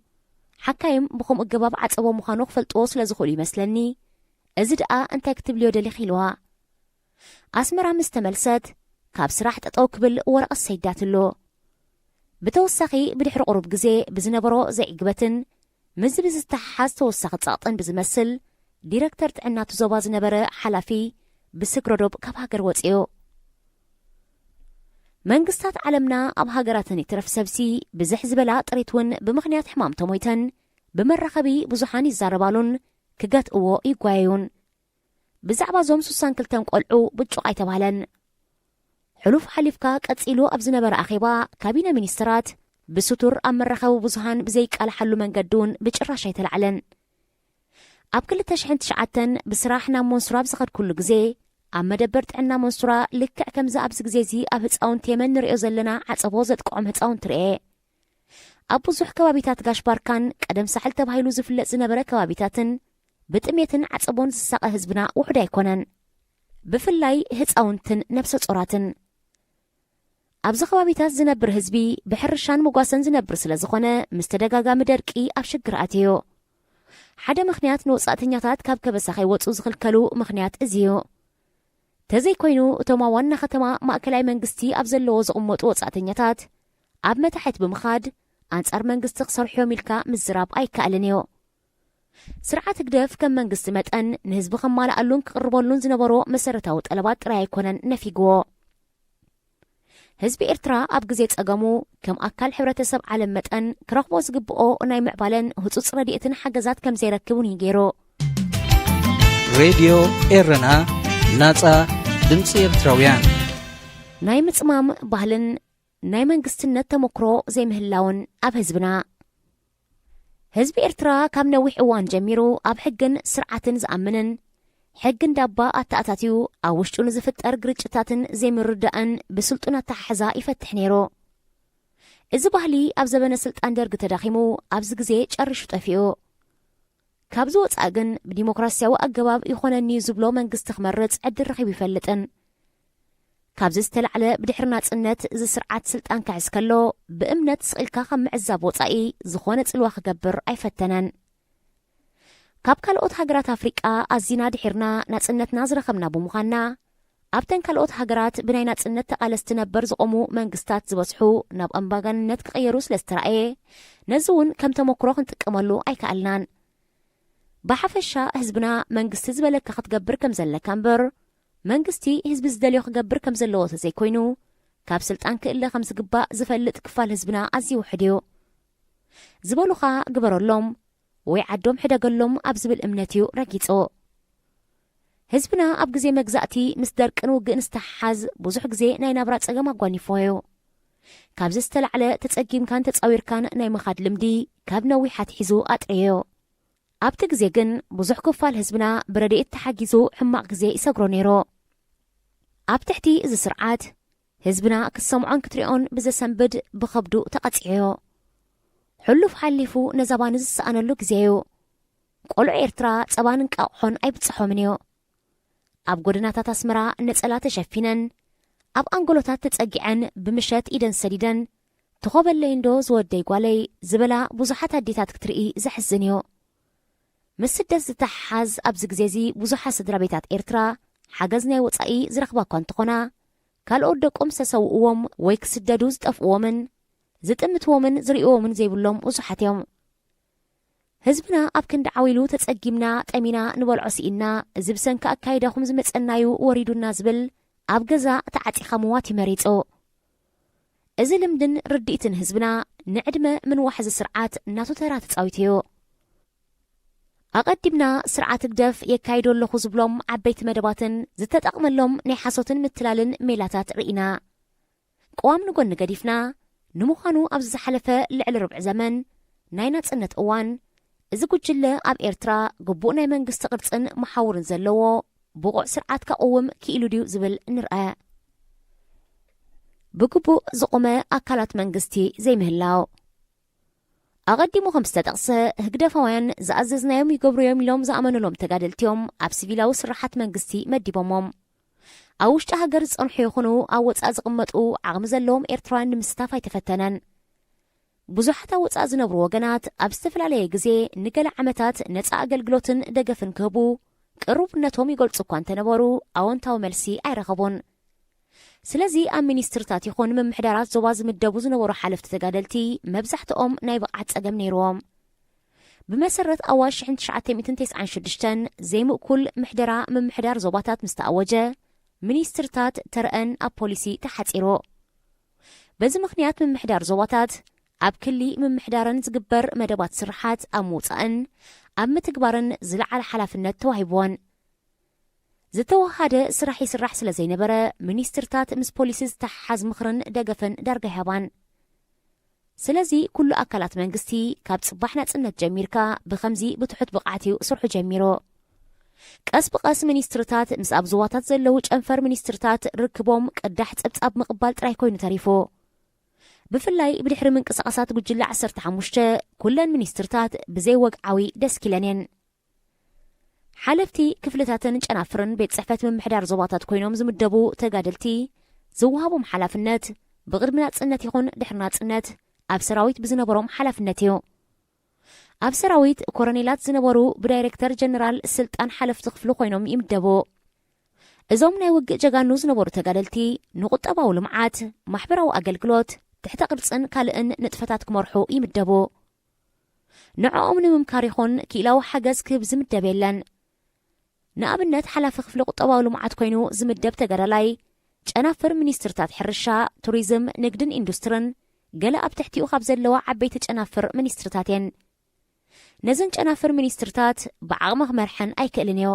ሓካይም ብኸምኡ ገባብ ዓጸቦ ምዃኑ ክፈልጥዎ ስለ ዝኽእሉ ይመስለኒ እዚ ደኣ እንታይ ክትብልዮ ደሊኽ ኢልዋ ኣስመራ ምስ ተመልሰት ካብ ስራሕ ጠጠው ክብል ወረቐት ሰይዳትሎ ብተወሳኺ ብድሕሪ ቁሩብ ግዜ ብዝነበሮ ዘይዕግበትን ምዝቢ ዝተሓሓዝ ተወሳኺ ጸቕጥን ብዝመስል ዲረክተር ጥዕናቱ ዞባ ዝነበረ ሓላፊ ብስግረዶብ ካብ ሃገር ወፂኡ መንግስታት ዓለምና ኣብ ሃገራትን ይትረፍ ሰብሲ ብዝሕ ዝበላ ጥሪት እውን ብምኽንያት ሕማም ተሞይተን ብመራኸቢ ብዙሓን ይዛረባሉን ክገትእዎ ይጓየዩን ብዛዕባ ዞም 62 ቆልዑ ብጩቕ ኣይተባህለን ሕሉፍ ሓሊፍካ ቀጺሉ ኣብ ዝነበረ ኣኼባ ካቢነ ሚኒስትራት ብስቱር ኣብ መራኸቢ ብዙሓን ብዘይቃልሓሉ መንገዲ እውን ብጭራሽ ኣይተላዕለን ኣብ 2009 ብስራሕ ናብ ሞንሱራ ብዝኸድኩሉ ግዜ ኣብ መደበር ጥዕና ሞንሱራ ልክዕ ከምዚ ኣብዚ ግዜ እዚ ኣብ ህፃውንቲ የመን ንሪኦ ዘለና ዓጸቦ ዘጥቅዖም ህፃውንቲ ርአ ኣብ ብዙሕ ከባቢታት ጋሽ ባርካን ቀደም ሳሕል ተባሂሉ ዝፍለጥ ዝነበረ ከባቢታትን ብጥሜትን ዓጸቦን ዝሳቐ ህዝብና ውሕድ ኣይኮነን ብፍላይ ህፃውንትን ነብሰ ጾራትን ኣብዚ ከባቢታት ዝነብር ህዝቢ ብሕርሻን መጓሰን ዝነብር ስለ ዝኾነ ምስ ተደጋጋሚ ደርቂ ኣብ ሽግር ኣትዮ ሓደ ምኽንያት ንወጻእተኛታት ካብ ከበሳ ከይወፁ ዝኽልከሉ ምኽንያት እዚ እዩ ተዘይኮይኑ እቶም ዋና ከተማ ማእከላይ መንግስቲ ኣብ ዘለዎ ዝቕመጡ ወጻእተኛታት ኣብ መታሕት ብምኻድ ኣንጻር መንግስቲ ክሰርሕዮም ኢልካ ምዝራብ ኣይከኣልን እዩ ስርዓት ግደፍ ከም መንግስቲ መጠን ንህዝቢ ከማልኣሉን ክቕርበሉን ዝነበሮ መሰረታዊ ጠለባት ጥራይ ኣይኮነን ነፊግዎ ህዝቢ ኤርትራ ኣብ ግዜ ጸገሙ ከም ኣካል ሕብረተሰብ ዓለም መጠን ክረኽቦ ዝግብኦ ናይ ምዕባለን ህጹጽ ረድኤትን ሓገዛት ከም ዘይረክቡን ይገይሩ። ሬድዮ ኤረና ናጻ ድምፂ ኤርትራውያን ናይ ምጽማም ባህልን ናይ መንግስትነት ተመክሮ ዘይምህላውን ኣብ ህዝብና ህዝቢ ኤርትራ ካብ ነዊሕ እዋን ጀሚሩ ኣብ ሕግን ስርዓትን ዝኣምንን ሕግ እንዳባ ኣተኣታትዩ ኣብ ውሽጡ ንዝፍጠር ግርጭታትን ዘይምርዳእን ብስልጡን ኣተሓሕዛ ይፈትሕ ነይሩ። እዚ ባህሊ ኣብ ዘበነ ስልጣን ደርጊ ተዳኺሙ ኣብዚ ግዜ ጨርሹ ጠፊኡ። ካብዚ ወፃኢ ግን ብዲሞክራስያዊ ኣገባብ ይኾነኒ ዝብሎ መንግስቲ ክመርጽ ዕድል ረኺቡ ይፈልጥን። ካብዚ ዝተላዕለ ብድሕሪ ናጽነት እዚ ስርዓት ስልጣን ክሕዝ ከሎ ብእምነት ስቒልካ ከም ምዕዛብ ወፃኢ ዝኾነ ጽልዋ ክገብር ኣይፈተነን። ካብ ካልኦት ሃገራት ኣፍሪቃ ኣዚና ድሒርና ናጽነትና ዝረኸብና ብምዃንና ኣብተን ካልኦት ሃገራት ብናይ ናጽነት ተቓለስቲ ነበር ዝቖሙ መንግስታት ዝበጽሑ ናብ ኣምባገነንነት ክቕየሩ ስለ ዝተረኣየ ነዚ እውን ከም ተመክሮ ክንጥቀመሉ ኣይከኣልናን። ብሓፈሻ ህዝብና መንግስቲ ዝበለካ ክትገብር ከም ዘለካ እምበር መንግስቲ ህዝቢ ዝደልዮ ክገብር ከም ዘለዎ ተዘይኮይኑ ካብ ስልጣን ክእለ ከም ዝግባእ ዝፈልጥ ክፋል ህዝብና ኣዝዩ ውሕድ እዩ። ዝበሉኻ ግበረሎም ወይ ዓዶም ሕደገሎም ኣብ ዝብል እምነት እዩ ረጊጹ። ህዝብና ኣብ ግዜ መግዛእቲ ምስ ደርቅን ውግእን ዝተሓሓዝ ብዙሕ ግዜ ናይ ናብራ ጸገም ኣጓኒፎዩ። ካብዚ ዝተላዕለ ተጸጊምካን ተጻዊርካን ናይ ምኻድ ልምዲ ካብ ነዊሓት ሒዙ ኣጥረዮ። ኣብቲ ግዜ ግን ብዙሕ ክፋል ህዝብና ብረድኤት ተሓጊዙ ሕማቕ ግዜ ይሰግሮ ነይሩ። ኣብ ትሕቲ እዚ ስርዓት ህዝብና ክሰምዖን ክትሪኦን ብዘሰንብድ ብኸብዱ ተቐፂዕዮ። ሕሉፍ ሓሊፉ ነዛባን ዝሰኣነሉ ግዜ እዩ። ቆልዑ ኤርትራ ጸባንን ቃቑሖን ኣይብጽሖምን እዩ። ኣብ ጎደናታት ኣስመራ ነጸላ ተሸፊነን ኣብ ኣንጎሎታት ተጸጊዐን ብምሸት ኢደን ሰዲደን ትኸበለይንዶ ዝወደይ ጓለይ ዝበላ ብዙሓት ኣዴታት ክትርኢ ዘሕዝን እዩ። ምስ ስደት ዝተሓሓዝ ኣብዚ ግዜ እዚ ብዙሓት ስድራ ቤታት ኤርትራ ሓገዝ ናይ ወፃኢ ዝረኽባ እኳ እንተኾና ካልኦት ደቆም ዝተሰውእዎም ወይ ክስደዱ ዝጠፍእዎምን ዝጥምትዎምን ዝርእዎምን ዘይብሎም ብዙሓት እዮም። ህዝብና ኣብ ክንዲ ዓዊሉ ተጸጊምና ጠሚና ንበልዖ ሲኢና እዚ ብሰንኪ ኣካይዳኹም ዝመጸናዩ ወሪዱና ዝብል ኣብ ገዛ ተዓጺኻ ምዋት ይመሪጹ። እዚ ልምድን ርድኢትን ህዝብና ንዕድመ ምንዋሕ እዚ ስርዓት እናቱ ተራ ተጻዊት እዩ። ኣቐዲምና ስርዓት ግደፍ የካይዶ ኣለኹ ዝብሎም ዓበይቲ መደባትን ዝተጠቕመሎም ናይ ሓሶትን ምትላልን ሜላታት ርኢና። ቀዋም ንጎኒ ገዲፍና ንምዃኑ ኣብዚ ዝሓለፈ ልዕሊ ርብዒ ዘመን ናይ ናጽነት እዋን እዚ ጉጅለ ኣብ ኤርትራ ግቡእ ናይ መንግስቲ ቅርጽን መሓውርን ዘለዎ ብቑዕ ስርዓት ካቐውም ክኢሉ ድዩ ዝብል ንርአ። ብግቡእ ዝቖመ ኣካላት መንግስቲ ዘይምህላው ኣቐዲሙ ከም ዝተጠቕሰ ህግደፋውያን ዝኣዘዝናዮም ይገብሩዮም ኢሎም ዝኣመነሎም ተጋደልቲዮም ኣብ ሲቪላዊ ስራሓት መንግስቲ መዲቦሞም ኣብ ውሽጢ ሃገር ዝጸንሑ ይኹኑ ኣብ ወፃእ ዝቕመጡ ዓቕሚ ዘለዎም ኤርትራውያን ንምስታፍ ኣይተፈተነን። ብዙሓት ኣብ ወፃእ ዝነብሩ ወገናት ኣብ ዝተፈላለየ ግዜ ንገለ ዓመታት ነፃ ኣገልግሎትን ደገፍን ክህቡ ቅሩብነቶም ይገልጹ እኳ እንተነበሩ ኣዎንታዊ መልሲ ኣይረኸቡን። ስለዚ ኣብ ሚኒስትርታት ይኹን ምምሕዳራት ዞባ ዝምደቡ ዝነበሩ ሓለፍቲ ተጋደልቲ መብዛሕትኦም ናይ ብቕዓት ጸገም ነይሮዎም። ብመሰረት ኣዋጅ 1996 ዘይምእኩል ምሕደራ ምምሕዳር ዞባታት ምስ ተኣወጀ ሚኒስትርታት ተርአን ኣብ ፖሊሲ ተሓጺሩ። በዚ ምኽንያት ምምሕዳር ዞባታት ኣብ ክሊ ምምሕዳርን ዝግበር መደባት ስራሓት ኣብ ምውፃእን ኣብ ምትግባርን ዝለዓለ ሓላፍነት ተዋሂብዎን። ዝተዋሃደ ስራሕ ይስራሕ ስለ ዘይነበረ ሚኒስትርታት ምስ ፖሊሲ ዝተሓሓዝ ምኽርን ደገፍን ዳርጋ ይሃባን። ስለዚ ኩሉ ኣካላት መንግስቲ ካብ ጽባሕ ናጽነት ጀሚርካ ብኸምዚ ብትሑት ብቕዓት እዩ ስርሑ ጀሚሮ። ቀስ ብቐስ ሚኒስትርታት ምስ ኣብ ዞባታት ዘለዉ ጨንፈር ሚኒስትርታት ርክቦም ቅዳሕ ጸብጻብ ምቕባል ጥራይ ኮይኑ ተሪፉ። ብፍላይ ብድሕሪ ምንቅስቓሳት ጉጅለ 15 ኩለን ሚኒስትርታት ብዘይ ወግዓዊ ደስ ኪለን እየን። ሓለፍቲ ክፍልታትን ጨናፍርን ቤት ጽሕፈት ምምሕዳር ዞባታት ኮይኖም ዝምደቡ ተጋደልቲ ዝወሃቦም ሓላፍነት ብቕድሚ ናጽነት ይኹን ድሕሪ ናጽነት ኣብ ሰራዊት ብዝነበሮም ሓላፍነት እዩ። ኣብ ሰራዊት ኮሎኔላት ዝነበሩ ብዳይሬክተር ጀነራል ስልጣን ሓለፍቲ ክፍሉ ኮይኖም ይምደቡ። እዞም ናይ ውግእ ጀጋኑ ዝነበሩ ተጋደልቲ ንቁጠባዊ ልምዓት፣ ማሕበራዊ ኣገልግሎት፣ ትሕተ ቅርጽን ካልእን ንጥፈታት ክመርሑ ይምደቡ። ንዕኦም ንምምካር ይኹን ክኢላዊ ሓገዝ ክህብ ዝምደብ የለን። ንኣብነት ሓላፊ ክፍሊ ቁጠባዊ ልምዓት ኮይኑ ዝምደብ ተጋዳላይ ጨናፍር ሚኒስትርታት ሕርሻ ቱሪዝም ንግድን ኢንዱስትሪን ገለ ኣብ ትሕቲኡ ካብ ዘለዋ ዓበይቲ ጨናፍር ሚኒስትርታት እየን ነዘን ጨናፍር ሚኒስትርታት ብዓቕሚ ክመርሐን ኣይክእልን እዮ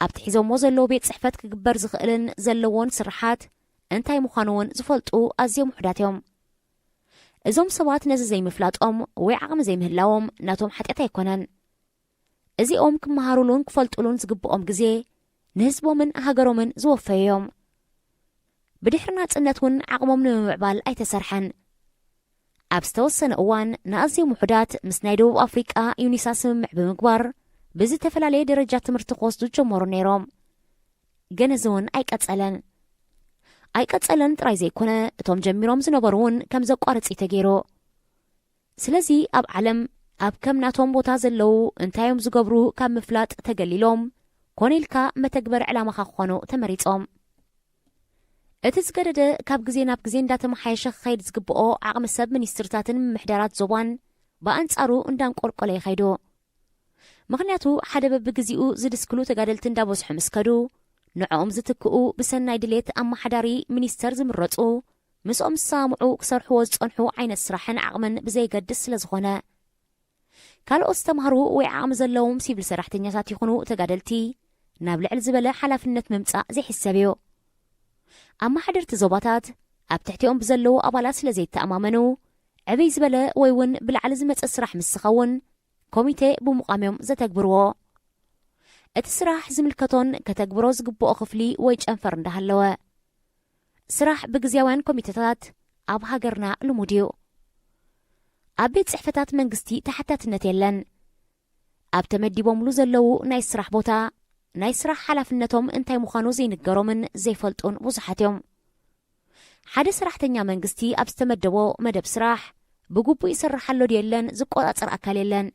ኣብቲ ሒዞሞ ዘለዉ ቤት ጽሕፈት ክግበር ዝኽእልን ዘለዎን ስራሓት እንታይ ምዃኑ እውን ዝፈልጡ ኣዝዮም ውሕዳት እዮም እዞም ሰባት ነዚ ዘይምፍላጦም ወይ ዓቕሚ ዘይምህላዎም ናቶም ሓጢአት ኣይኮነን እዚኦም ክመሃሩሉን ክፈልጡሉን ዝግብኦም ግዜ ንህዝቦምን ሃገሮምን ዝወፈዩ እዮም ብድሕሪ ናጽነት እውን ዓቕሞም ንምምዕባል ኣይተሰርሐን ኣብ ዝተወሰነ እዋን ንኣዝዮም ውሕዳት ምስ ናይ ደቡብ ኣፍሪቃ ዩኒሳ ስምምዕ ብምግባር ብዝተፈላለየ ደረጃ ትምህርቲ ክወስዱ ጀመሩ ነይሮም ገነ እዚ እውን ኣይቀጸለን ጥራይ ዘይኮነ እቶም ጀሚሮም ዝነበሩ እውን ከም ዘቋርጺ ተገይሩ ስለዚ ኣብ ዓለም ኣብ ከም ናቶም ቦታ ዘለዉ እንታዮም ዝገብሩ ካብ ምፍላጥ ተገሊሎም ኮነኢልካ መተግበር ዕላማኻ ክኾኑ ተመሪጾም እቲ ዝገደደ ካብ ግዜ ናብ ግዜ እንዳተመሓየሸ ክኸይድ ዝግብኦ ዓቕሚ ሰብ ሚኒስትርታትን ምምሕዳራት ዞባን ብኣንጻሩ እንዳንቆልቆለ ይኸይዱ ምኽንያቱ ሓደ በቢግዚኡ ዝድስክሉ ተጋደልቲ እንዳበዝሑ ምስ ከዱ ንዕኦም ዝትክኡ ብሰናይ ድሌት ኣመሓዳሪ ሚኒስተር ዝምረፁ ምስኦም ዝሰምዑ ክሰርሕዎ ዝጸንሑ ዓይነት ስራሕን ዓቕምን ብዘይገድስ ስለ ዝኾነ ካልኦት ዝተምሃሩ ወይ ዓቕሚ ዘለዎም ሲቪል ሰራሕተኛታት ይኹኑ ተጋደልቲ ናብ ልዕል ዝበለ ሓላፍነት ምምጻእ ዘይሕሰብ እዩ ኣመሓደርቲ ዞባታት ኣብ ትሕቲኦም ብዘለዉ ኣባላት ስለ ዘይተኣማመኑ ዕበይ ዝበለ ወይ እውን ብላዕሊ ዝመጽእ ስራሕ ምስ ዝኸውን ኮሚቴ ብምቋምዮም ዘተግብርዎ እቲ ስራሕ ዝምልከቶን ከተግብሮ ዝግብኦ ክፍሊ ወይ ጨንፈር እንዳሃለወ ስራሕ ብግዚያውያን ኮሚቴታት ኣብ ሃገርና ልሙድ እዩ ኣብ ቤት ጽሕፈታት መንግስቲ ተሓታትነት የለን ኣብ ተመዲቦምሉ ዘለዉ ናይ ስራሕ ቦታ ናይ ስራሕ ሓላፍነቶም እንታይ ምዃኑ ዘይንገሮምን ዘይፈልጡን ብዙሓት እዮም ሓደ ሰራሕተኛ መንግስቲ ኣብ ዝተመደቦ መደብ ስራሕ ብግቡእ ይሰርሓሎ ድየለን ዝቆጻጸር ኣካል የለን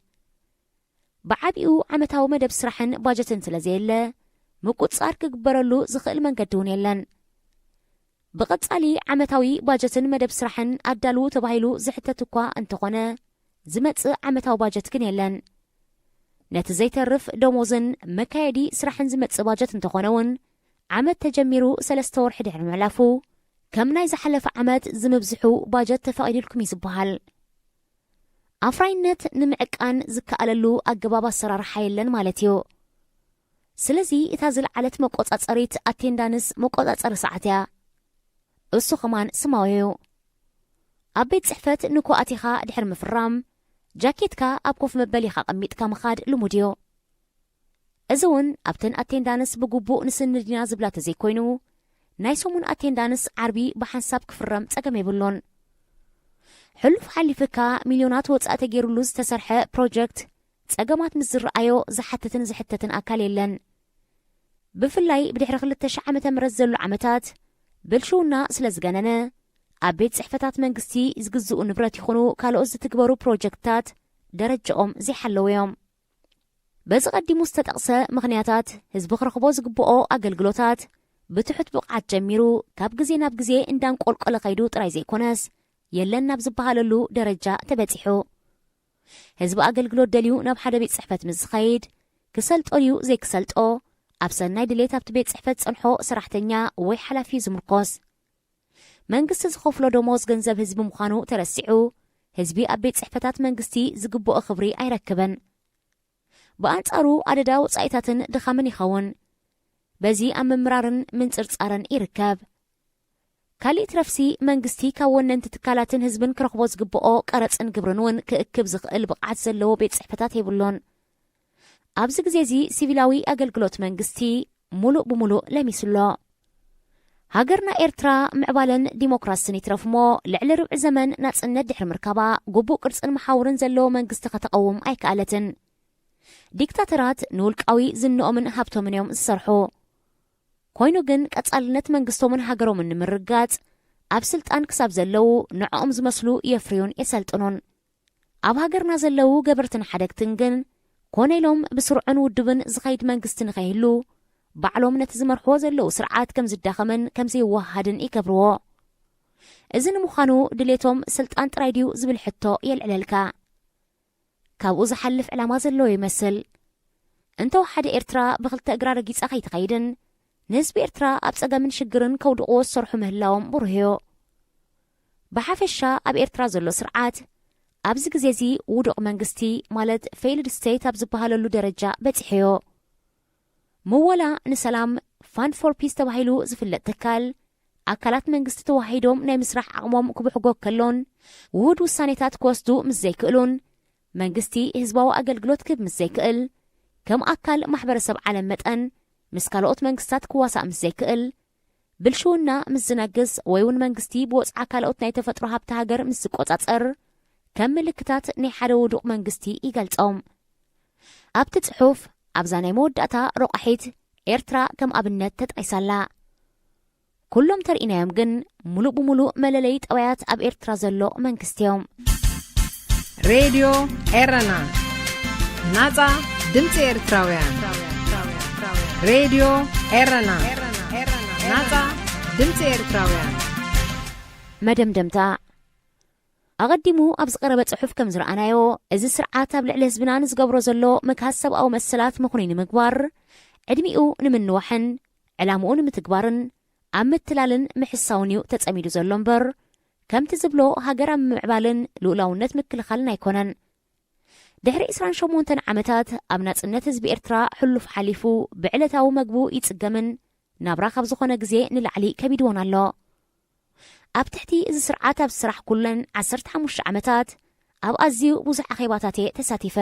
ብዓቢኡ ዓመታዊ መደብ ስራሕን ባጀትን ስለዘየለ ምቁጻር ክግበረሉ ዝኽእል መንገዲ እውን የለን ብቐጻሊ ዓመታዊ ባጀትን መደብ ስራሕን ኣዳልው ተባሂሉ ዝሕተት እኳ እንተኾነ ዝመጽእ ዓመታዊ ባጀት ግን የለን ነቲ ዘይተርፍ ደሞዝን መካየዲ ስራሕን ዝመጽእ ባጀት እንተኾነ እውን ዓመት ተጀሚሩ 3 ወርሒ ድሕሪ ምዕላፉ ከም ናይ ዝሓለፈ ዓመት ዝምብዝሑ ባጀት ተፈቒድልኩም እዩ ዝበሃል ኣፍራይነት ንምዕቃን ዝከኣለሉ ኣገባብ ኣሰራርሓ የለን ማለት እዩ ስለዚ እታ ዝለዓለት መቆጻጸሪት ኣቴንዳንስ መቆጻጸሪ ሰዓት እያ እሱ ኸማን ስማዊ እዩ ኣብ ቤት ጽሕፈት ንኩኣቲኻ ድሕሪ ምፍራም ጃኬትካ ኣብ ኮፍ መበሊኻ ቐሚጥካ ምኻድ ልሙድ እዩ እዚ እውን ኣብተን ኣቴንዳንስ ብግቡእ ንስንድና ዝብላ ተዘይኮይኑ ናይ ሰሙን ኣቴንዳንስ ዓርቢ ብሓንሳብ ክፍረም ጸገም የብሎን ሕሉፍ ሓሊፍካ ሚልዮናት ወጻእ ተገይሩሉ ዝተሰርሐ ፕሮጀክት ጸገማት ምስ ዝረኣዮ ዝሓትትን ዝሕተትን ኣካል የለን ብፍላይ ብድሕሪ 2000 ዓመተ ምህረት ዘሎ ዓመታት ብልሽውና ስለ ዝገነነ ኣብ ቤት ጽሕፈታት መንግስቲ ዝግዝኡ ንብረት ይኹኑ ካልኦት ዝትግበሩ ፕሮጀክትታት ደረጃኦም ዘይሓለዉ እዮም በዚ ቀዲሙ ዝተጠቕሰ ምኽንያታት ህዝቢ ክረኽቦ ዝግብኦ ኣገልግሎታት ብትሑት ብቕዓት ጀሚሩ ካብ ግዜ ናብ ግዜ እንዳንቆልቆለ ኸይዱ ጥራይ ዘይኮነስ የለን ናብ ዝበሃለሉ ደረጃ ተበፂሑ ህዝቢ ኣገልግሎት ደልዩ ናብ ሓደ ቤት ጽሕፈት ምስ ዝኸይድ ክሰልጦ ድዩ ዘይክሰልጦ ኣብ ሰናይ ድሌት ኣብቲ ቤት ጽሕፈት ጸንሖ ሰራሕተኛ ወይ ሓላፊ ዝምርኮስ መንግስቲ ዝኸፍሎ ደሞዝ ገንዘብ ህዝቢ ምዃኑ ተረሲዑ ህዝቢ ኣብ ቤት ጽሕፈታት መንግስቲ ዝግብኦ ክብሪ ኣይረክበን ብኣንጻሩ ኣደዳ ወጻኢታትን ድኻምን ይኸውን በዚ ኣብ ምምራርን ምንጽርጻርን ይርከብ ካልእ ትረፍሲ መንግስቲ ካብ ወነንቲ ትካላትን ህዝብን ክረኽቦ ዝግብኦ ቀረፅን ግብርን እውን ክእክብ ዝኽእል ብቕዓት ዘለዎ ቤት ጽሕፈታት የብሎን ኣብዚ ግዜ እዚ ሲቪላዊ ኣገልግሎት መንግስቲ ሙሉእ ብምሉእ ለሚስሎ ሃገርና ኤርትራ ምዕባለን ዲሞክራስን ይትረፍሞ ልዕሊ ርብዒ ዘመን ናጽነት ድሕሪ ምርካባ ግቡእ ቅርጽን መሓውርን ዘለዎ መንግስቲ ከተቐውም ኣይከኣለትን ዲክታተራት ንውልቃዊ ዝንኦምን ሃብቶምን እዮም ዝሰርሑ ኮይኑ ግን ቀጻልነት መንግስቶምን ሃገሮምን ንምርጋጽ ኣብ ስልጣን ክሳብ ዘለዉ ንዕኦም ዝመስሉ የፍርዩን የሰልጥኑን ኣብ ሃገርና ዘለዉ ገበርትን ሓደግትን ግን ኮነ ኢሎም ብስርዑን ውድብን ዝኸይድ መንግስቲ ንኸይህሉ ባዕሎም ነቲ ዝመርሕዎ ዘለዉ ስርዓት ከም ዝዳኸመን ከም ዘይወሃድን ይገብርዎ እዚ ንምዃኑ ድሌቶም ስልጣን ጥራይ ድዩ ዝብል ሕቶ የልዕለልካ ካብኡ ዝሓልፍ ዕላማ ዘለዎ ይመስል እንተው ሓደ ኤርትራ ብኽልተ እግራ ረጊጻ ከይትኸይድን ንህዝቢ ኤርትራ ኣብ ጸገምን ሽግርን ከውድቕዎ ዝሰርሑ ምህላዎም ብርህዮ ብሓፈሻ ኣብ ኤርትራ ዘሎ ስርዓት ኣብዚ ግዜ እዚ ውድቕ መንግስቲ ማለት ፌይልድ ስቴት ኣብ ዝበሃለሉ ደረጃ በፂሕዮ ምወላ ንሰላም ፋንድ ፎር ፒስ ተባሂሉ ዝፍለጥ ትካል ኣካላት መንግስቲ ተዋሂዶም ናይ ምስራሕ ዓቕሞም ክብሕጎ ከሎን ውህድ ውሳኔታት ክወስዱ ምስ ዘይክእሉን መንግስቲ ህዝባዊ ኣገልግሎት ክህብ ምስ ዘይክእል ከም ኣካል ማሕበረሰብ ዓለም መጠን ምስ ካልኦት መንግስታት ክዋሳእ ምስ ዘይክእል ብልሽውና ምስ ዝነግስ ወይ እውን መንግስቲ ብወፅዓ ካልኦት ናይ ተፈጥሮ ሃብቲ ሃገር ምስ ዝቆጻጸር ከም ምልክታት ናይ ሓደ ውዱቕ መንግስቲ ይገልጾም ኣብቲ ጽሑፍ ኣብዛ ናይ መወዳእታ ረቑሒት ኤርትራ ከም ኣብነት ተጣይሳላ ኩሎም ተርኢናዮም ግን ሙሉእ ብሙሉእ መለለይ ጠባያት ኣብ ኤርትራ ዘሎ መንግስቲ እዮም ሬድዮ ኤረና ናጻ ድምፂ ኤርትራውያን ሬድዮ ኤረና ናጻ ድምፂ ኤርትራውያን መደምደምታ ኣቐዲሙ ኣብ ዝቐረበ ጽሑፍ ከም ዝረኣናዮ እዚ ስርዓት ኣብ ልዕሊ ህዝብና ንዝገብሮ ዘሎ መካዝ ሰብኣዊ መሰላት ምኹኒ ንምግባር ዕድሚኡ ንምንዋሕን ዕላምኡ ንምትግባርን ኣብ ምትላልን ምሕሳውን እዩ ተጸሚዱ ዘሎ እምበር ከምቲ ዝብሎ ሃገር ኣብ ምዕባልን ልኡላውነት ምክልኻልን ኣይኮነን ድሕሪ 28 ዓመታት ኣብ ናጽነት ህዝቢ ኤርትራ ሕሉፍ ሓሊፉ ብዕለታዊ መግቡ ይጽገምን ናብራ ካብ ዝኾነ ግዜ ንላዕሊ ከቢድዎን ኣሎ ኣብ ትሕቲ እዚ ስርዓት ኣብ ስራሕ ኩለን 15 ዓመታት ኣብ ኣዝዩ ብዙሕ ኣኼባታት ተሳቲፈ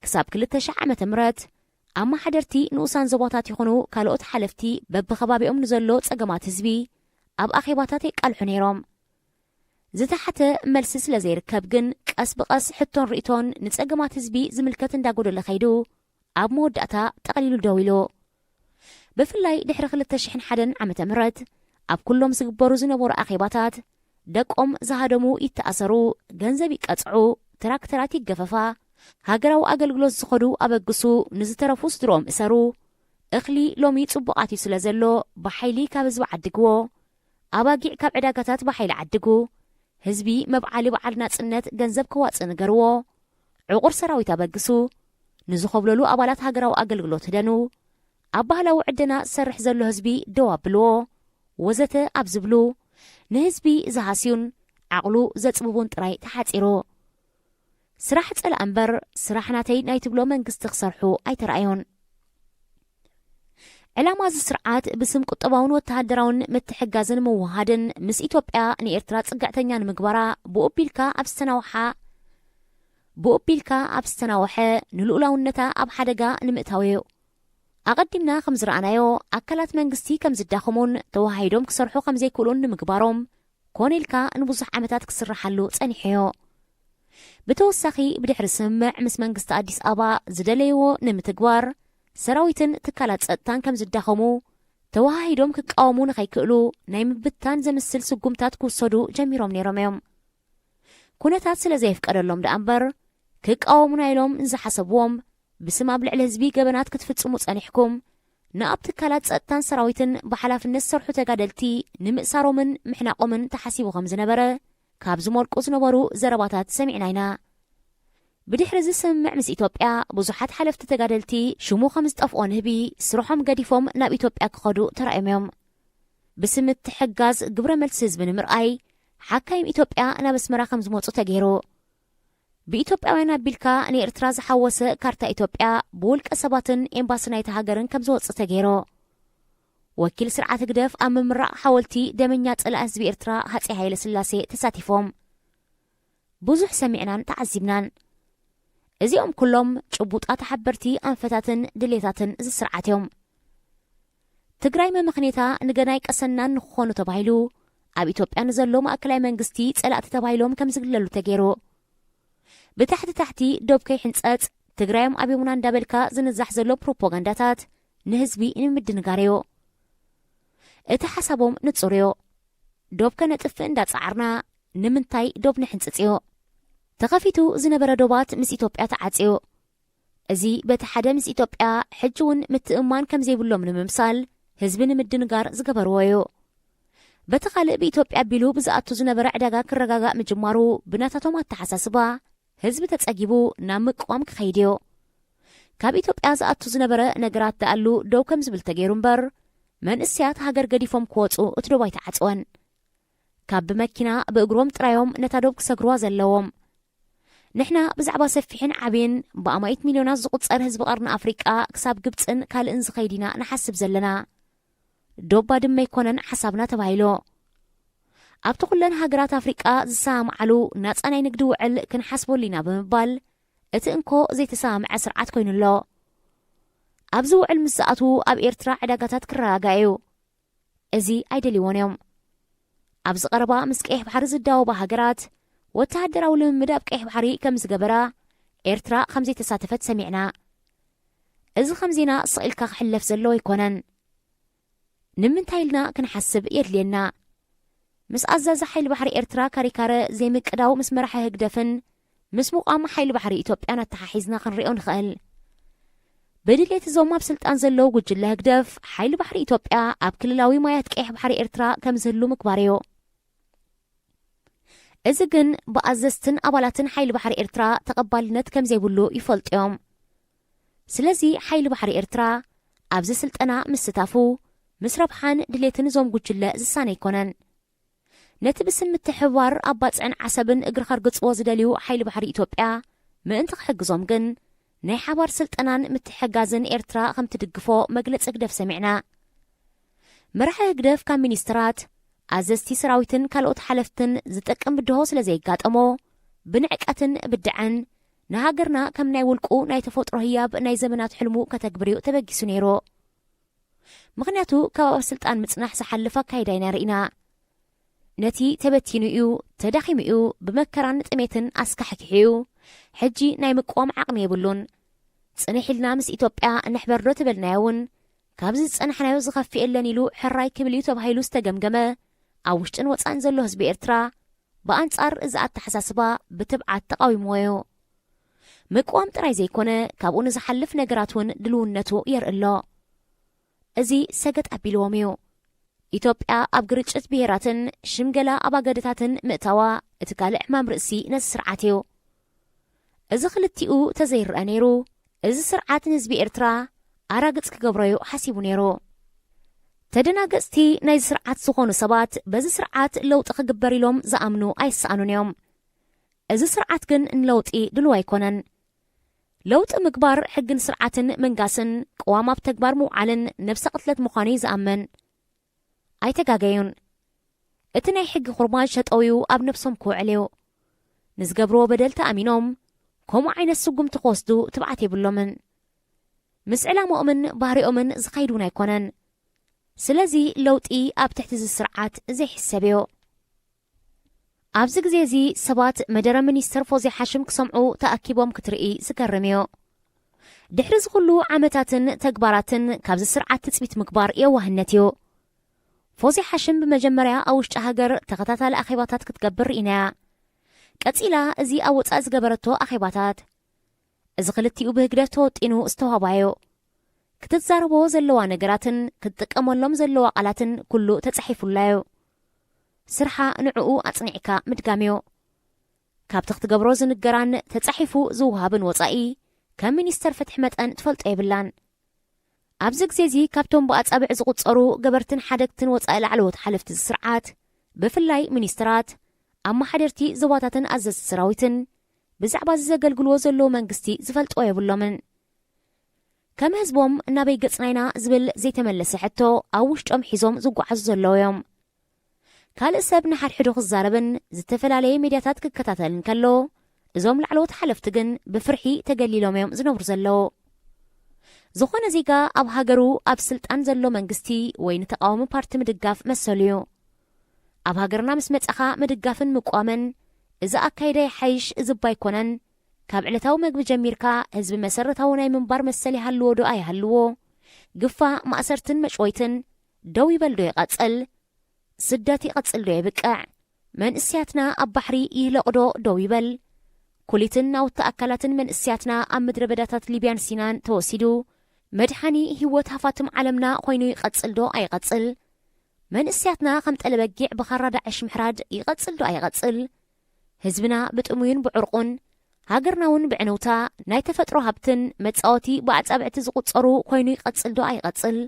ክሳብ 2000 ዓመተ ምህረት ኣብ ማሕደርቲ ንኡሳን ዞባታት ይኹኑ ካልኦት ሓለፍቲ በብኸባቢኦም ንዘሎ ጸገማት ህዝቢ ኣብ ኣኼባታት ይቃልሑ ነይሮም ዝተሓተ መልሲ ስለ ዘይርከብ ግን ቀስ ብቐስ ሕቶን ርእቶን ንጸገማት ህዝቢ ዝምልከት እንዳጎደለ ኸይዱ ኣብ መወዳእታ ጠቕሊሉ ደው ኢሉ ብፍላይ ድሕሪ 2001 ዓመተ ምህረት ኣብ ኩሎም ዝግበሩ ዝነበሩ ኣኼባታት ደቆም ዝሃደሙ ይተኣሰሩ ገንዘብ ይቀጽዑ ትራክተራት ይገፈፋ ሃገራዊ ኣገልግሎት ዝኸዱ ኣበግሱ ንዝተረፉ ስድሮኦም እሰሩ እኽሊ ሎሚ ጽቡቓት እዩ ስለ ዘሎ ብሓይሊ ካብ ህዝቢ ዓድግዎ ኣባጊዕ ካብ ዕዳጋታት ብሓይሊ ዓድጉ ህዝቢ መብዓሊ በዓል ናጽነት ገንዘብ ከዋጽእ ንገርዎ ዕቑር ሰራዊት ኣበግሱ ንዝኸብለሉ ኣባላት ሃገራዊ ኣገልግሎት ህደኑ ኣብ ባህላዊ ዕድና ዝሰርሕ ዘሎ ህዝቢ ደው ኣብልዎ ወዘተ ኣብ ዝብሉ ንህዝቢ ዝሃስዩን ዓቕሉ ዘጽብቡን ጥራይ ተሓጺሩ ስራሕ ጸላእ እምበር ስራሕ ናተይ ናይ ትብሎ መንግስቲ ክሰርሑ ኣይተረኣዮን ዕላማ እዚ ስርዓት ብስም ቁጠባውን ወተሃደራውን ምትሕጋዝን ምውሃድን ምስ ኢትዮጵያ ንኤርትራ ጽጋዕተኛ ንምግባራ ብኡቢልካ ኣብ ዝተናወሐ ንልኡላውነታ ኣብ ሓደጋ ንምእታው እዩ ኣቐዲምና ከም ዝረኣናዮ ኣካላት መንግስቲ ከም ዝዳኸሙን ተዋሂዶም ክሰርሑ ከም ዘይክእሉን ንምግባሮም ኮነኢልካ ንብዙሕ ዓመታት ክስራሓሉ ጸኒሕዮ ብተወሳኺ ብድሕሪ ስምምዕ ምስ መንግስቲ ኣዲስ ኣበባ ዝደለይዎ ንምትግባር ሰራዊትን ትካላት ጸጥታን ከም ዝዳኸሙ ተዋሂዶም ክቃወሙ ንኸይክእሉ ናይ ምብታን ዘምስል ስጉምታት ክውሰዱ ጀሚሮም ነይሮም እዮም ኩነታት ስለ ዘይፍቀደሎም ደኣ እምበር ክቃወሙና ኢሎም ንዝሓሰብዎም ብስም ኣብ ልዕሊ ህዝቢ ገበናት ክትፍጽሙ ጸኒሕኩም ንኣብ ትካላት ጸጥታን ሰራዊትን ብሓላፍነት ዝሰርሑ ተጋደልቲ ንምእሳሮምን ምሕናቆምን ተሓሲቡ ከም ዝነበረ ካብ ዝመልቁ ዝነበሩ ዘረባታት ሰሚዕና ኢና ብድሕሪ ዝስምምዕ ምስ ኢትዮጵያ ብዙሓት ሓለፍቲ ተጋደልቲ ሽሙ ከም ዝጠፍኦ ንህቢ ስርሖም ገዲፎም ናብ ኢትዮጵያ ክኸዱ ተራእዮም እዮም ብስም እትሕጋዝ ግብረ መልሲ ህዝቢ ንምርኣይ ሓካይም ኢትዮጵያ ናብ ኣስመራ ከም ዝመፁ ተገይሩ ብኢትዮጵያውያን ኣቢልካ ንኤርትራ ዝሓወሰ ካርታ ኢትዮጵያ ብውልቀ ሰባትን ኤምባሲ ናይቲ ሃገርን ከም ዝወፅእ ተገይሩ ወኪል ስርዓት ግደፍ ኣብ ምምራቕ ሓወልቲ ደመኛ ጸላእ ህዝቢ ኤርትራ ሃፀይ ሃይለ ስላሴ ተሳቲፎም ብዙሕ ሰሚዕናን ተዓዚብናን እዚኦም ኩሎም ጭቡጣት ሓበርቲ ኣንፈታትን ድሌታትን ዝስርዓት እዮም ትግራይ መምኽኔታ ንገናይ ቀሰናን ንክኾኑ ተባሂሉ ኣብ ኢትዮጵያ ንዘሎ ማእከላይ መንግስቲ ጸላእቲ ተባሂሎም ከም ዝግለሉ ተገይሩ ብታሕቲ ዶብከይ ሕንጸት ትግራይም ኣብዮምና እንዳበልካ ዝንዛሕ ዘሎ ፕሮፓጋንዳታት ንህዝቢ ንምድንጋር እዩ እቲ ሓሳቦም ንጹር እዩ ዶብ ከነጥፍእ እንዳጻዓርና ንምንታይ ዶብ ንሕንጽጽ እዩ ተኸፊቱ ዝነበረ ዶባት ምስ ኢትዮጵያ ተዓጽዩ እዚ በቲ ሓደ ምስ ኢትዮጵያ ሕጂ እውን ምትእማን ከም ዘይብሎም ንምምሳል ህዝቢ ንምድንጋር ዝገበርዎ እዩ በቲ ካልእ ብኢትዮጵያ ኣቢሉ ብዝኣቱ ዝነበረ ዕዳጋ ክረጋጋእ ምጅማሩ ብናታቶም ኣተሓሳስባ ህዝቢ ተጸጊቡ ናብ ምቅዋም ክኸይድ እዩ ካብ ኢትዮጵያ ዝኣቱ ዝነበረ ነገራት ደኣሉ ደው ከም ዝብል ተገይሩ እምበር መንእስያት ሃገር ገዲፎም ክወፁ እትደባይ ተዓጽወን ካብ ብመኪና ብእግሮም ጥራዮም ነታ ዶብ ክሰግርዋ ዘለዎም ንሕና ብዛዕባ ሰፊሕን ዓብይን ብኣማይት ሚልዮናት ዝቁፀር ህዝቢ ቀርኒ ኣፍሪቃ ክሳብ ግብፅን ካልእን ዝኸይዲና ንሓስብ ዘለና ዶባ ድማ ይኮነን ሓሳብና ተባሂሎ ኣብቲ ኩለን ሃገራት ኣፍሪቃ ዝሰማዓሉ ናፃ ናይ ንግዲ ውዕል ክንሓስበሉ ኢና ብምባል እቲ እንኮ ዘይተሰማምዐ ስርዓት ኮይኑሎ ኣብዚ ውዕል ምስ ዝኣትዉ ኣብ ኤርትራ ዕዳጋታት ክረጋጋዩ እዚ ኣይደልይዎን እዮም ኣብዚ ቀረባ ምስ ቀይሕ ባሕሪ ዝዳወባ ሃገራት ወተሃደራዊ ልምምድ ኣብ ቀይሕ ባሕሪ ከም ዝገበራ ኤርትራ ከምዘይተሳተፈት ሰሚዕና እዚ ከምዜና ስቂልካ ክሕለፍ ዘለዎ ኣይኮነን ንምንታይ ኢልና ክንሓስብ የድልየና ምስ ኣዛዚ ሓይሊ ባሕሪ ኤርትራ ካሪካረ ዘይምቅዳው ምስ መራሒ ህግደፍን ምስ ሙቃም ሓይሊ ባሕሪ ኢትዮጵያን ኣተሓሒዝና ክንሪኦ ንኽእል በድሌት እዞም ኣብ ስልጣን ዘለዉ ጉጅለ ህግደፍ ሓይሊ ባሕሪ ኢትዮጵያ ኣብ ክልላዊ ማያት ቀይሕ ባሕሪ ኤርትራ ከም ዝህሉ ምግባር እዩ እዚ ግን ብኣዘዝትን ኣባላትን ሓይሊ ባሕሪ ኤርትራ ተቐባልነት ከም ዘይብሉ ይፈልጡ እዮም ስለዚ ሓይሊ ባሕሪ ኤርትራ ኣብዚ ስልጠና ምስታፉ ምስ ረብሓን ድሌትን እዞም ጉጅለ ዝሳነ ይኮነን ነቲ ብስም ምትሕብባር ኣባፅዕን ዓሰብን እግሪ ከርግፅዎ ዝደልዩ ሓይሊ ባሕሪ ኢትዮጵያ ምእንቲ ክሕግዞም ግን ናይ ሓባር ስልጠናን ምትሕጋዝን ኤርትራ ከም ትድግፎ መግለፂ ህግደፍ ሰሚዕና መራሒ ህግደፍ ካብ ሚኒስትራት ኣዘዝቲ ሰራዊትን ካልኦት ሓለፍትን ዝጠቅም ብድሆ ስለ ዘይጋጠሞ ብንዕቀትን ብድዕን ንሃገርና ከም ናይ ውልቁ ናይ ተፈጥሮ ህያብ ናይ ዘመናት ሕልሙ ከተግብር ተበጊሱ ነይሩ ምክንያቱ ካብ ኣብ ስልጣን ምጽናሕ ዝሓልፍ ኣካይዳ ኢና ርኢና ነቲ ተበቲኑ እዩ ተዳኺሙ እዩ ብመከራን ጥሜትን ኣስካሕኪሕዩ ሕጂ ናይ ምቋም ዓቕሚ የብሉን ጽንሒልና ምስ ኢትዮጵያ ንሕበርዶ ትበልናዮውን ካብዚ ዝጸናሕናዮ ዝኸፊአለን ኢሉ ሕራይ ክብል እዩ ተባሂሉ ዝተገምገመ ኣብ ውሽጥን ወፃን ዘሎ ህዝቢ ኤርትራ ብኣንጻር እዚ ኣተሓሳስባ ብትብዓት ተቃዊምዎ እዩ ምቋም ጥራይ ዘይኮነ ካብኡ ንዝሓልፍ ነገራት እውን ድልውነቱ የርእሎ እዚ ሰገጥ ኣቢልዎም እዩ ኢትዮጵያ ኣብ ግርጭት ብሄራትን ሽምገላ ኣባገደታትን ምእታዋ እቲ ካልእ ሕማም ርእሲ ነዚ ስርዓት እዩ እዚ ክልቲኡ ተዘይርአ ነይሩ እዚ ስርዓት ንህዝቢ ኤርትራ ኣራግፅ ክገብሮዩ ሓሲቡ ነይሩ ተደናገፅቲ ናይዚ ስርዓት ዝኾኑ ሰባት በዚ ስርዓት ለውጢ ክግበር ኢሎም ዝኣምኑ ኣይሰኣኑን እዮም እዚ ስርዓት ግን ንለውጢ ድልዋ ኣይኮነን ለውጢ ምግባር ሕግን ስርዓትን መንጋስን ቅዋም ኣብ ተግባር ምውዓልን ነብሰ ቅትለት ምዃኑ ዝኣመን ኣይተጋገዩን እቲ ናይ ሕጊ ኹርማጅ ሸጠውዩ ኣብ ነብሶም ክውዕል እዩ ንዝገብርዎ በደል ተኣሚኖም ከምኡ ዓይነት ስጉምቲ ክወስዱ ትብዓት የብሎምን ምስ ዕላምኦምን ባህሪኦምን ዝኸይዱን ኣይኮነን ስለዚ ለውጢ ኣብ ትሕቲ እዚ ስርዓት ዘይሕሰብ እዩ ኣብዚ ግዜ እዚ ሰባት መደረ ሚኒስተር ፎዚያ ሓሽም ክሰምዑ ተኣኪቦም ክትርኢ ዝገርም እዩ ድሕሪ ዝኩሉ ዓመታትን ተግባራትን ካብዚ ስርዓት ትፅቢት ምግባር የዋህነት እዩ ፎዚያ ሓሽም ብመጀመርያ ኣብ ውሽጢ ሃገር ተኸታታሊ ኣኼባታት ክትገብር ኢናያ ቀፂላ እዚ ኣብ ወፃእ ዝገበረቶ ኣኼባታት እዚ ክልቲኡ ብህግደፍ ተወጢኑ ዝተዋባዮ ክትዛረቦ ዘለዋ ነገራትን ክትጥቀመሎም ዘለዋ ቃላትን ኩሉ ተጻሒፉላዮ ስርሓ ንዕኡ ኣጽኒዕካ ምድጋምዮ ካብቲ ክትገብሮ ዝንገራን ተጻሒፉ ዝውሃብን ወፃኢ ከም ሚኒስተር ፍትሒ መጠን ትፈልጦ የብላን ኣብዚ ግዜ እዚ ካብቶም ብኣጻብዕ ዝቁፀሩ ገበርትን ሓደግትን ወፃኢ ላዕለዎት ሓለፍቲ ስርዓት ብፍላይ ሚኒስትራት ኣማሓደርቲ ዞባታትን ኣዘዝቲ ሰራዊትን ብዛዕባ ዘገልግልዎ ዘለዎ መንግስቲ ዝፈልጥዎ የብሎምን ከም ህዝቦም እናበይ ገጽናይና ዝብል ዘይተመለሰ ሕቶ ኣብ ውሽጦም ሒዞም ዝጓዓዙ ዘለዉ እዮም ካልእ ሰብ ንሓድሕዱ ክዛረብን ዝተፈላለየ ሚድያታት ክከታተልን ከሎ እዞም ላዕለዎት ሓለፍቲ ግን ብፍርሒ ተገሊሎም እዮም ዝነብሩ ዘለዉ ዝኾነ ዜጋ ኣብ ሃገሩ ኣብ ስልጣን ዘሎ መንግስቲ ወይ ንተቃዋሚ ፓርቲ ምድጋፍ መሰሉ እዩ ኣብ ሃገርና ምስ መፀኻ ምድጋፍን ምቋመን እዚ ኣካይዳ ይሓይሽ ዝባ ይኮነን ካብ ዕለታዊ መግቢ ጀሚርካ ህዝቢ መሰረታዊ ናይ ምንባር መሰል ይሃልዎ ዶ ኣይሃልዎ ግፋ ማእሰርትን መጭወይትን ደው ይበል ዶ ይቐፅል ስደት ይቐፅል ዶ ይብቅዕ መንእስያትና ኣብ ባሕሪ ይህለቕዶ ደው ይበል ኩሊትን ናውቲ ኣካላትን መንእስያትና ኣብ ምድረ በዳታት ሊብያን ሲናን ተወሲዱ መድሓኒ ህይወት ሃፋትም ዓለምና ኮይኑ ይቐፅል ዶ ኣይቐፅል መንእስያትና ከም ጠለበጊዕ ብኻራ ዳዕሽ ምሕራድ ይቐፅል ዶ ኣይቐፅል ህዝብና ብጥሙዩን ብዕርቁን ሃገርናውን ብዕነውታ ናይ ተፈጥሮ ሃብትን መጻወቲ ብኣጻብዕቲ ዝቁፀሩ ኮይኑ ይቐፅል ዶ ኣይቐፅል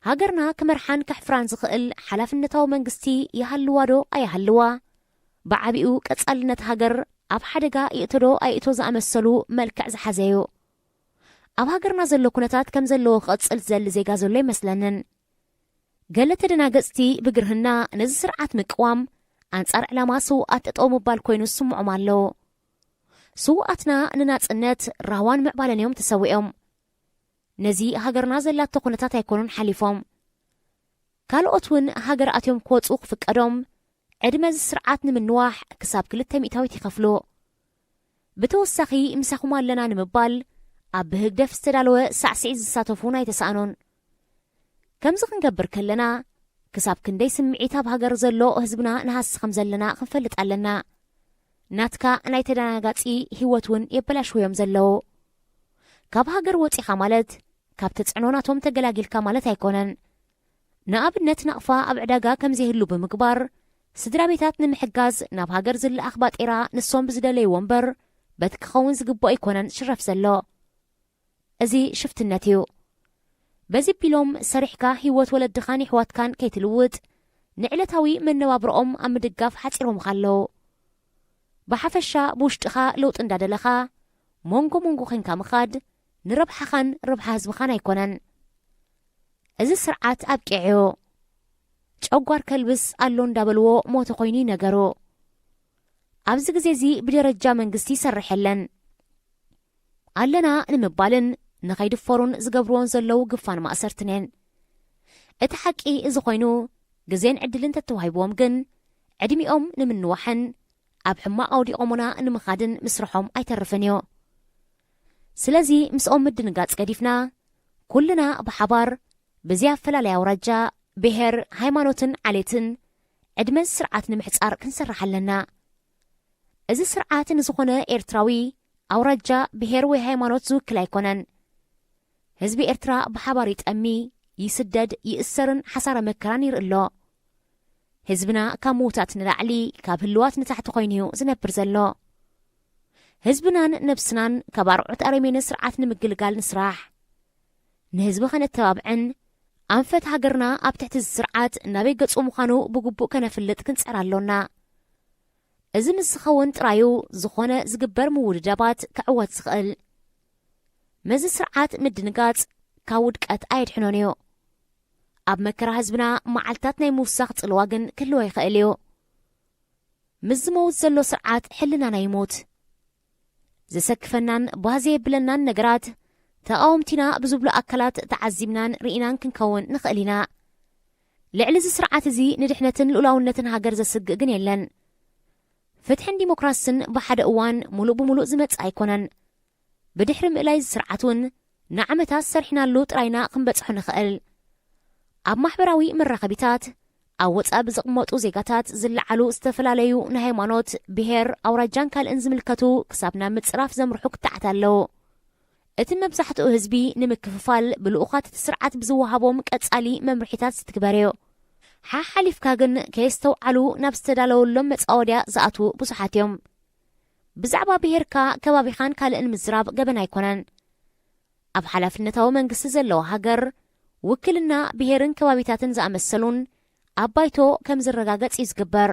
ሃገርና ክመርሓን ከሕፍራን ዝኽእል ሓላፍነታዊ መንግስቲ ይሃልዋዶ ኣይሃልዋ ብዓቢኡ ቀጻልነት ሃገር ኣብ ሓደጋ ይእተዶ ኣይእቶ ዝኣመሰሉ መልክዕ ዝሓዘዩ ኣብ ሃገርና ዘሎ ኩነታት ከም ዘለዎ ክቕጽል ዘሊ ዜጋ ዘሎ ይመስለንን ገለ ተደናገጽቲ ብግርህና ነዚ ስርዓት ምቅዋም ኣንጻር ዕላማ ስውኣት ጠጠው ምባል ኮይኑ ዝስምዖም ኣለዉ ስውኣትና ንናጽነት ራዋን ምዕባለን እዮም ተሰዊኦም ነዚ ሃገርና ዘላቶ ኩነታት ኣይኮኑን ሓሊፎም ካልኦት እውን ሃገር ኣትዮም ክወፁ ክፍቀዶም ዕድመ እዚ ስርዓት ንምንዋሕ ክሳብ 200 ይኸፍሉ ብተወሳኺ ምሳኹም ኣለና ንምባል ኣብ ብህግደፍ ዝተዳለወ ሳዕስዒት ዝሳተፉን ኣይተሰኣኑን ከምዚ ክንገብር ከለና ክሳብ ክንደይ ስምዒት ኣብ ሃገር ዘሎ ህዝብና ንሃሲ ከም ዘለና ክንፈልጥ ኣለና ናትካ ናይ ተደናጋጺ ህይወት እውን የበላሽውዮም ዘለዉ ካብ ሃገር ወፂኻ ማለት ካብ ተጽዕኖናቶም ተገላጊልካ ማለት ኣይኮነን ንኣብነት ናቕፋ ኣብ ዕዳጋ ከም ዘይህሉ ብምግባር ስድራ ቤታት ንምሕጋዝ ናብ ሃገር ዝለኣኽ ባጤራ ንሶም ብዝደለይዎ እምበር በቲ ክኸውን ዝግባእ ኣይኮነን ሽረፍ ዘሎ እዚ ሽፍትነት እዩ በዚ ቢሎም ሰሪሕካ ህይወት ወለድኻን ይሕዋትካን ከይትልውጥ ንዕለታዊ መነባብሮኦም ኣብ ምድጋፍ ሓፂሮም ኣለዉ ብሓፈሻ ብውሽጢኻ ለውጥ እንዳደለኻ ሞንጎ ኮንካ ምኻድ ንረብሓኻን ረብሓ ህዝብኻን ኣይኮነን እዚ ስርዓት ኣብቂዕዮ ጨጓር ከልብስ ኣሎ እንዳበልዎ ሞተ ኮይኑ ነገሩ ኣብዚ ግዜ እዚ ብደረጃ መንግስቲ ይሰርሕ የለን ኣለና ንምባልን ንኸይድፈሩን ዝገብርዎን ዘለው ግፋን ማእሰርትነን እቲ ሓቂ እዚ ኮይኑ ግዜን ዕድልን ተተዋሂብዎም ግን ዕድሚኦም ንምንዋሕን ኣብ ሕማቕ ኣውዲቖሙና ንምኻድን ምስርሖም ኣይተርፍን እዩ ስለዚ ምስኦም ምድንጋጽ ገዲፍና ኩልና ብሓባር ብዚያ ኣፈላለየ ኣውራጃ ብሔር ሃይማኖትን ዓሌትን ዕድመ ስርዓት ንምሕጻር ክንሰርሕ ኣለና እዚ ስርዓት ንዝኾነ ኤርትራዊ ኣውራጃ ብሔር ወይ ሃይማኖት ዝውክል ኣይኮነን ህዝቢ ኤርትራ ብሓባር ይጠሚ ይስደድ ይእሰርን ሓሳረ መከራን ይርእሎ ህዝብና ካብ ምውታት ንላዕሊ ካብ ህልዋት ንታሕቲ ኮይኑ ዝነብር ዘሎ ህዝብናን ነብስናን ካብ ኣርዑት ኣረሜነ ስርዓት ንምግልጋል ንስራሕ ንህዝቢ ኸነተባብዕን ኣንፈት ሃገርና ኣብ ትሕቲ ስርዓት ናበይ ገጹ ምዃኑ ብግቡእ ከነፍልጥ ክንጸር ኣሎና እዚ ምስ ዝኸውን ጥራዩ ዝኾነ ዝግበር ምውድዳባት ክዕወት ዝኽእል መዚ ስርዓት ምድንጋጽ ካብ ውድቀት ኣየድሕኖን እዩ ኣብ መከራ ህዝብና መዓልታት ናይ ምውሳኽ ጽልዋ ግን ክህልዎ ይኽእል እዩ ምስ ዝመውት ዘሎ ስርዓት ሕልናና ይሞት ዘሰክፈናን ባዘ የብለናን ነገራት ተቃወምቲና ብዝብሉ ኣካላት ተዓዚብናን ርኢናን ክንከውን ንኽእል ኢና ልዕሊ እዚ ስርዓት እዚ ንድሕነትን ልኡላውነትን ሃገር ዘስግእ ግን የለን ፍትሕን ዲሞክራስን ብሓደ እዋን ሙሉእ ብምሉእ ዝመጽእ ኣይኮነን ብድሕሪ ምእላይ ስርዓት እውን ንዓመታት ሰርሒናሉ ጥራይና ክንበጽሖ ንኽእል ኣብ ማሕበራዊ መራኸቢታት ኣብ ወጻእ ብዝቕመጡ ዜጋታት ዝለዓሉ ዝተፈላለዩ ንሃይማኖት ብሔር ኣውራጃን ካልእን ዝምልከቱ ክሳብ ናብ ምጽራፍ ዘምርሑ ክተዓት ኣለዉ እቲ መብዛሕትኡ ህዝቢ ንምክፍፋል ብልኡኻት እቲ ስርዓት ብዝወሃቦም ቀጻሊ መምርሒታት ዝትግበር እዩ ሓሊፍካ ግን ከየስተውዓሉ ናብ ዝተዳለወሎም መጻወድያ ዝኣትዉ ብዙሓት እዮም ብዛዕባ ብሔርካ ከባቢኻን ካልእን ምዝራብ ገበን ኣይኮነን ኣብ ሓላፍነታዊ መንግስቲ ዘለዎ ሃገር ውክልና ብሔርን ከባቢታትን ዝኣመሰሉን ኣብ ባይቶ ከም ዝረጋገጽ ዝግበር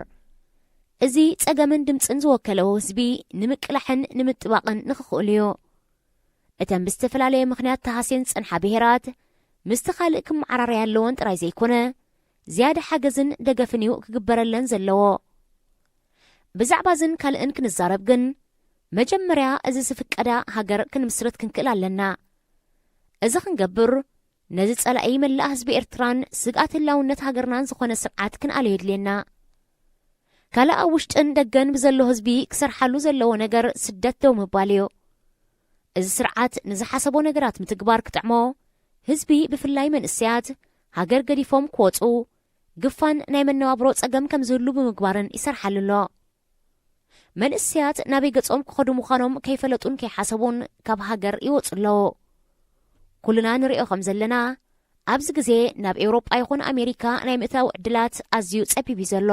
እዚ ጸገምን ድምፅን ዝወከለው ህዝቢ ንምቅላሕን ንምጥባቕን ንኽኽእል እዩ እተን ብዝተፈላለየ ምኽንያት ተሃስየን ጽንሓ ብሔራት ምስቲ ካልእ ክመዓራርያ ኣለዎን ጥራይ ዘይኮነ ዝያደ ሓገዝን ደገፍን እዩ ክግበረለን ዘለዎ ብዛዕባ ዝን ካልእን ክንዛረብ ግን መጀመርያ እዚ ዝፍቀዳ ሃገር ክንምስረት ክንክእል ኣለና እዚ ክንገብር ነዚ ጸላኢ መላእ ህዝቢ ኤርትራን ስግኣት ህላውነት ሃገርናን ዝኾነ ስርዓት ክንኣልዮ የድልየና ካልእ ኣብ ውሽጥን ደገን ብዘሎ ህዝቢ ክሰርሓሉ ዘለዎ ነገር ስደት ደው ምባል እዩ እዚ ስርዓት ንዝሓሰቦ ነገራት ምትግባር ክጥዕሞ ህዝቢ ብፍላይ መንእስያት ሃገር ገዲፎም ክወፁ ግፋን ናይ መነባብሮ ጸገም ከም ዝህሉ ብምግባርን ይሰርሓሉሎ መንእስያት ናበይ ገጾም ክኸዱ ምዃኖም ከይፈለጡን ከይሓሰቡን ካብ ሃገር ይወፁ ኣለዉ ኩልና ንሪኦ ከም ዘለና ኣብዚ ግዜ ናብ ኤውሮጳ ይኹን ኣሜሪካ ናይ ምእታው ዕድላት ኣዝዩ ጸቢብ እዩ ዘሎ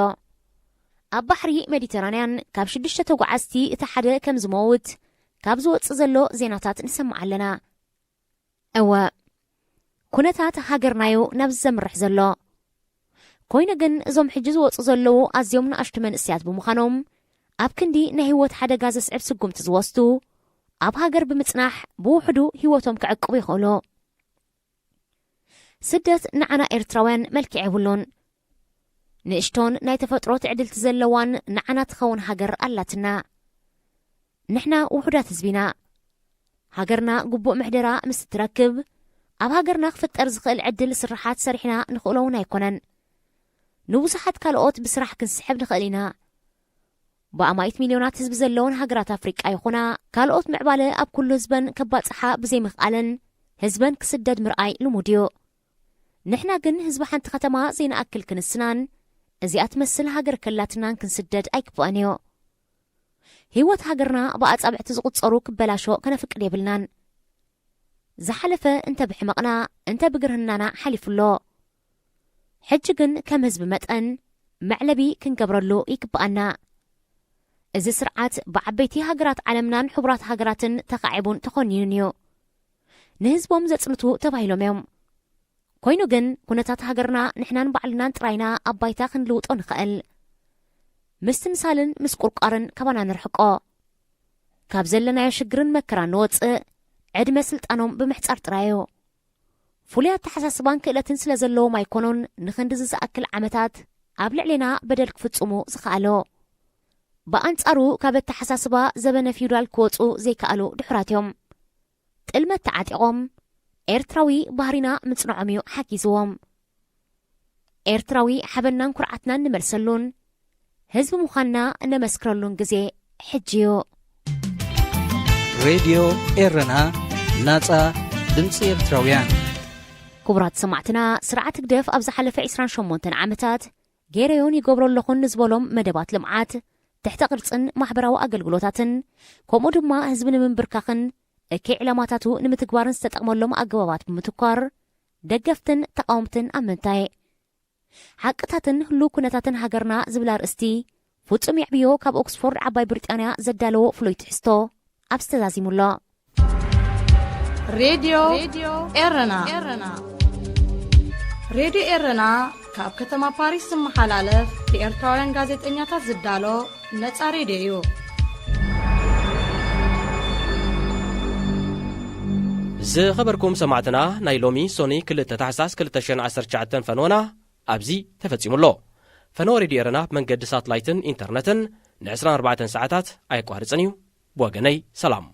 ኣብ ባሕሪ ሜዲተራንያን ካብ 6 ተጓዓዝቲ እቲ ሓደ ከም ዝመውት ካብ ዝወፅእ ዘሎ ዜናታት ንሰምዕ ኣለና እወ ኩነታት ሃገርናዮ ናብ ዘምርሕ ዘሎ ኮይኑ ግን እዞም ሕጂ ዝወፁ ዘለዉ ኣዝዮም ንኣሽቱ መንእስያት ብምዃኖም ኣብ ክንዲ ናይ ህይወት ሓደጋ ዘስዕብ ስጉምቲ ዝወስዱ ኣብ ሃገር ብምጽናሕ ብውሕዱ ህይወቶም ክዕቅቡ ይኽእሉ ስደት ንዓና ኤርትራውያን መልክዕ የብሉን ንእሽቶን ናይ ተፈጥሮ ትዕድልቲ ዘለዋን ንዓና ትኸውን ሃገር ኣላትና ንሕና ውሑዳት ህዝቢና ሃገርና ግቡእ ምሕደራ ምስ ትረክብ ኣብ ሃገርና ክፍጠር ዝኽእል ዕድል ስራሓት ሰሪሕና ንኽእሎውን ኣይኮነን ንብዙሓት ካልኦት ብስራሕ ክንስሕብ ንኽእል ኢና ብኣማይት ሚልዮናት ህዝቢ ዘለውን ሃገራት ኣፍሪቃ ይኹና ካልኦት ምዕባለ ኣብ ኩሉ ህዝበን ከባፅሓ ብዘይምኽኣለን ህዝበን ክስደድ ምርኣይ ልሙድ እዩ ንሕና ግን ህዝቢ ሓንቲ ከተማ ዘይንኣክል ክንስናን እዚኣ ትመስል ሃገር ከላትናን ክንስደድ ኣይክብአን እዩ ህይወት ሃገርና ብኣጻብዕቲ ዝቝጸሩ ክበላሾ ከነፍቅድ የብልናን ዝሓለፈ እንተ ብሕመቕና እንተ ብግርህናና ሓሊፉሎ ሕጂ ግን ከም ህዝቢ መጠን መዕለቢ ክንገብረሉ ይግብአና እዚ ስርዓት ብዓበይቲ ሃገራት ዓለምናን ሕቡራት ሃገራትን ተኻዒቡን ተኾኒኑን እዩ ንህዝቦም ዘጽንቱ ተባሂሎም እዮም ኮይኑ ግን ኩነታት ሃገርና ንሕናን ባዕልናን ጥራይና ኣብ ባይታ ክንልውጦ ንኽእል ምስ ትምሳልን ምስ ቁርቋርን ካባና ንርሕቆ ካብ ዘለናዮ ሽግርን መከራን ንወፅእ ዕድመ ስልጣኖም ብምሕጻር ጥራዮ ፍሉያት ተሓሳስባን ክእለትን ስለ ዘለዎም ኣይኮኑን ንኽንዲ ዝኣክል ዓመታት ኣብ ልዕሊና በደል ክፍጽሙ ዝኽኣሎ ብኣንጻሩ ካብ እተሓሳስባ ዘበነ ፊውዳል ክወፁ ዘይከኣሉ ድሑራት እዮም ጥልመት ተዓጢቖም ኤርትራዊ ባህሪና ምጽንዖም እዩ ሓጊዝዎም ኤርትራዊ ሓበናን ኩርዓትናን ንመልሰሉን ህዝቢ ምዃንና እነመስክረሉን ግዜ ሕጂ እዩ ሬድዮ ኤረና ናጻ ድምፂ ኤርትራውያን ክቡራት ሰማዕትና ስርዓት ግደፍ ኣብ ዝሓለፈ 28 ዓመታት ገይረዮን ይገብሮ ኣለኹን ንዝበሎም መደባት ልምዓት ትሕተ ቅርጽን ማሕበራዊ ኣገልግሎታትን ከምኡ ድማ ህዝቢ ንምንብርካኽን እከይ ዕላማታቱ ንምትግባርን ዝተጠቕመሎም ኣገባባት ብምትኳር ደገፍትን ተቃውምትን ኣብ ምንታይ ሓቅታትን ህሉ ኩነታትን ሃገርና ዝብላ ርእስቲ ፍጹም ይዕብዮ ካብ ኦክስፎርድ ዓባይ ብሪጣንያ ዘዳለዎ ፍሉይ ትሕዝቶ ኣብ ዝተዛዚሙሎ ሬድዮ ኤረና ሬድዮ ኤረና ካብ ከተማ ፓሪስ ዝመሓላለፍ ብኤርትራውያን ጋዜጠኛታት ዝዳሎ ነጻ ሬድዮ እዩ ዝኸበርኩም ሰማዕትና ናይ ሎሚ ሶኒ 2 ታሕሳስ 2019 ፈንወና ኣብዚ ተፈጺሙሎ ፈነወ ሬድዮ ኤረና ብመንገዲ ሳትላይትን ኢንተርነትን ን24 ሰዓታት ኣይቋርጽን እዩ ብወገነይ ሰላም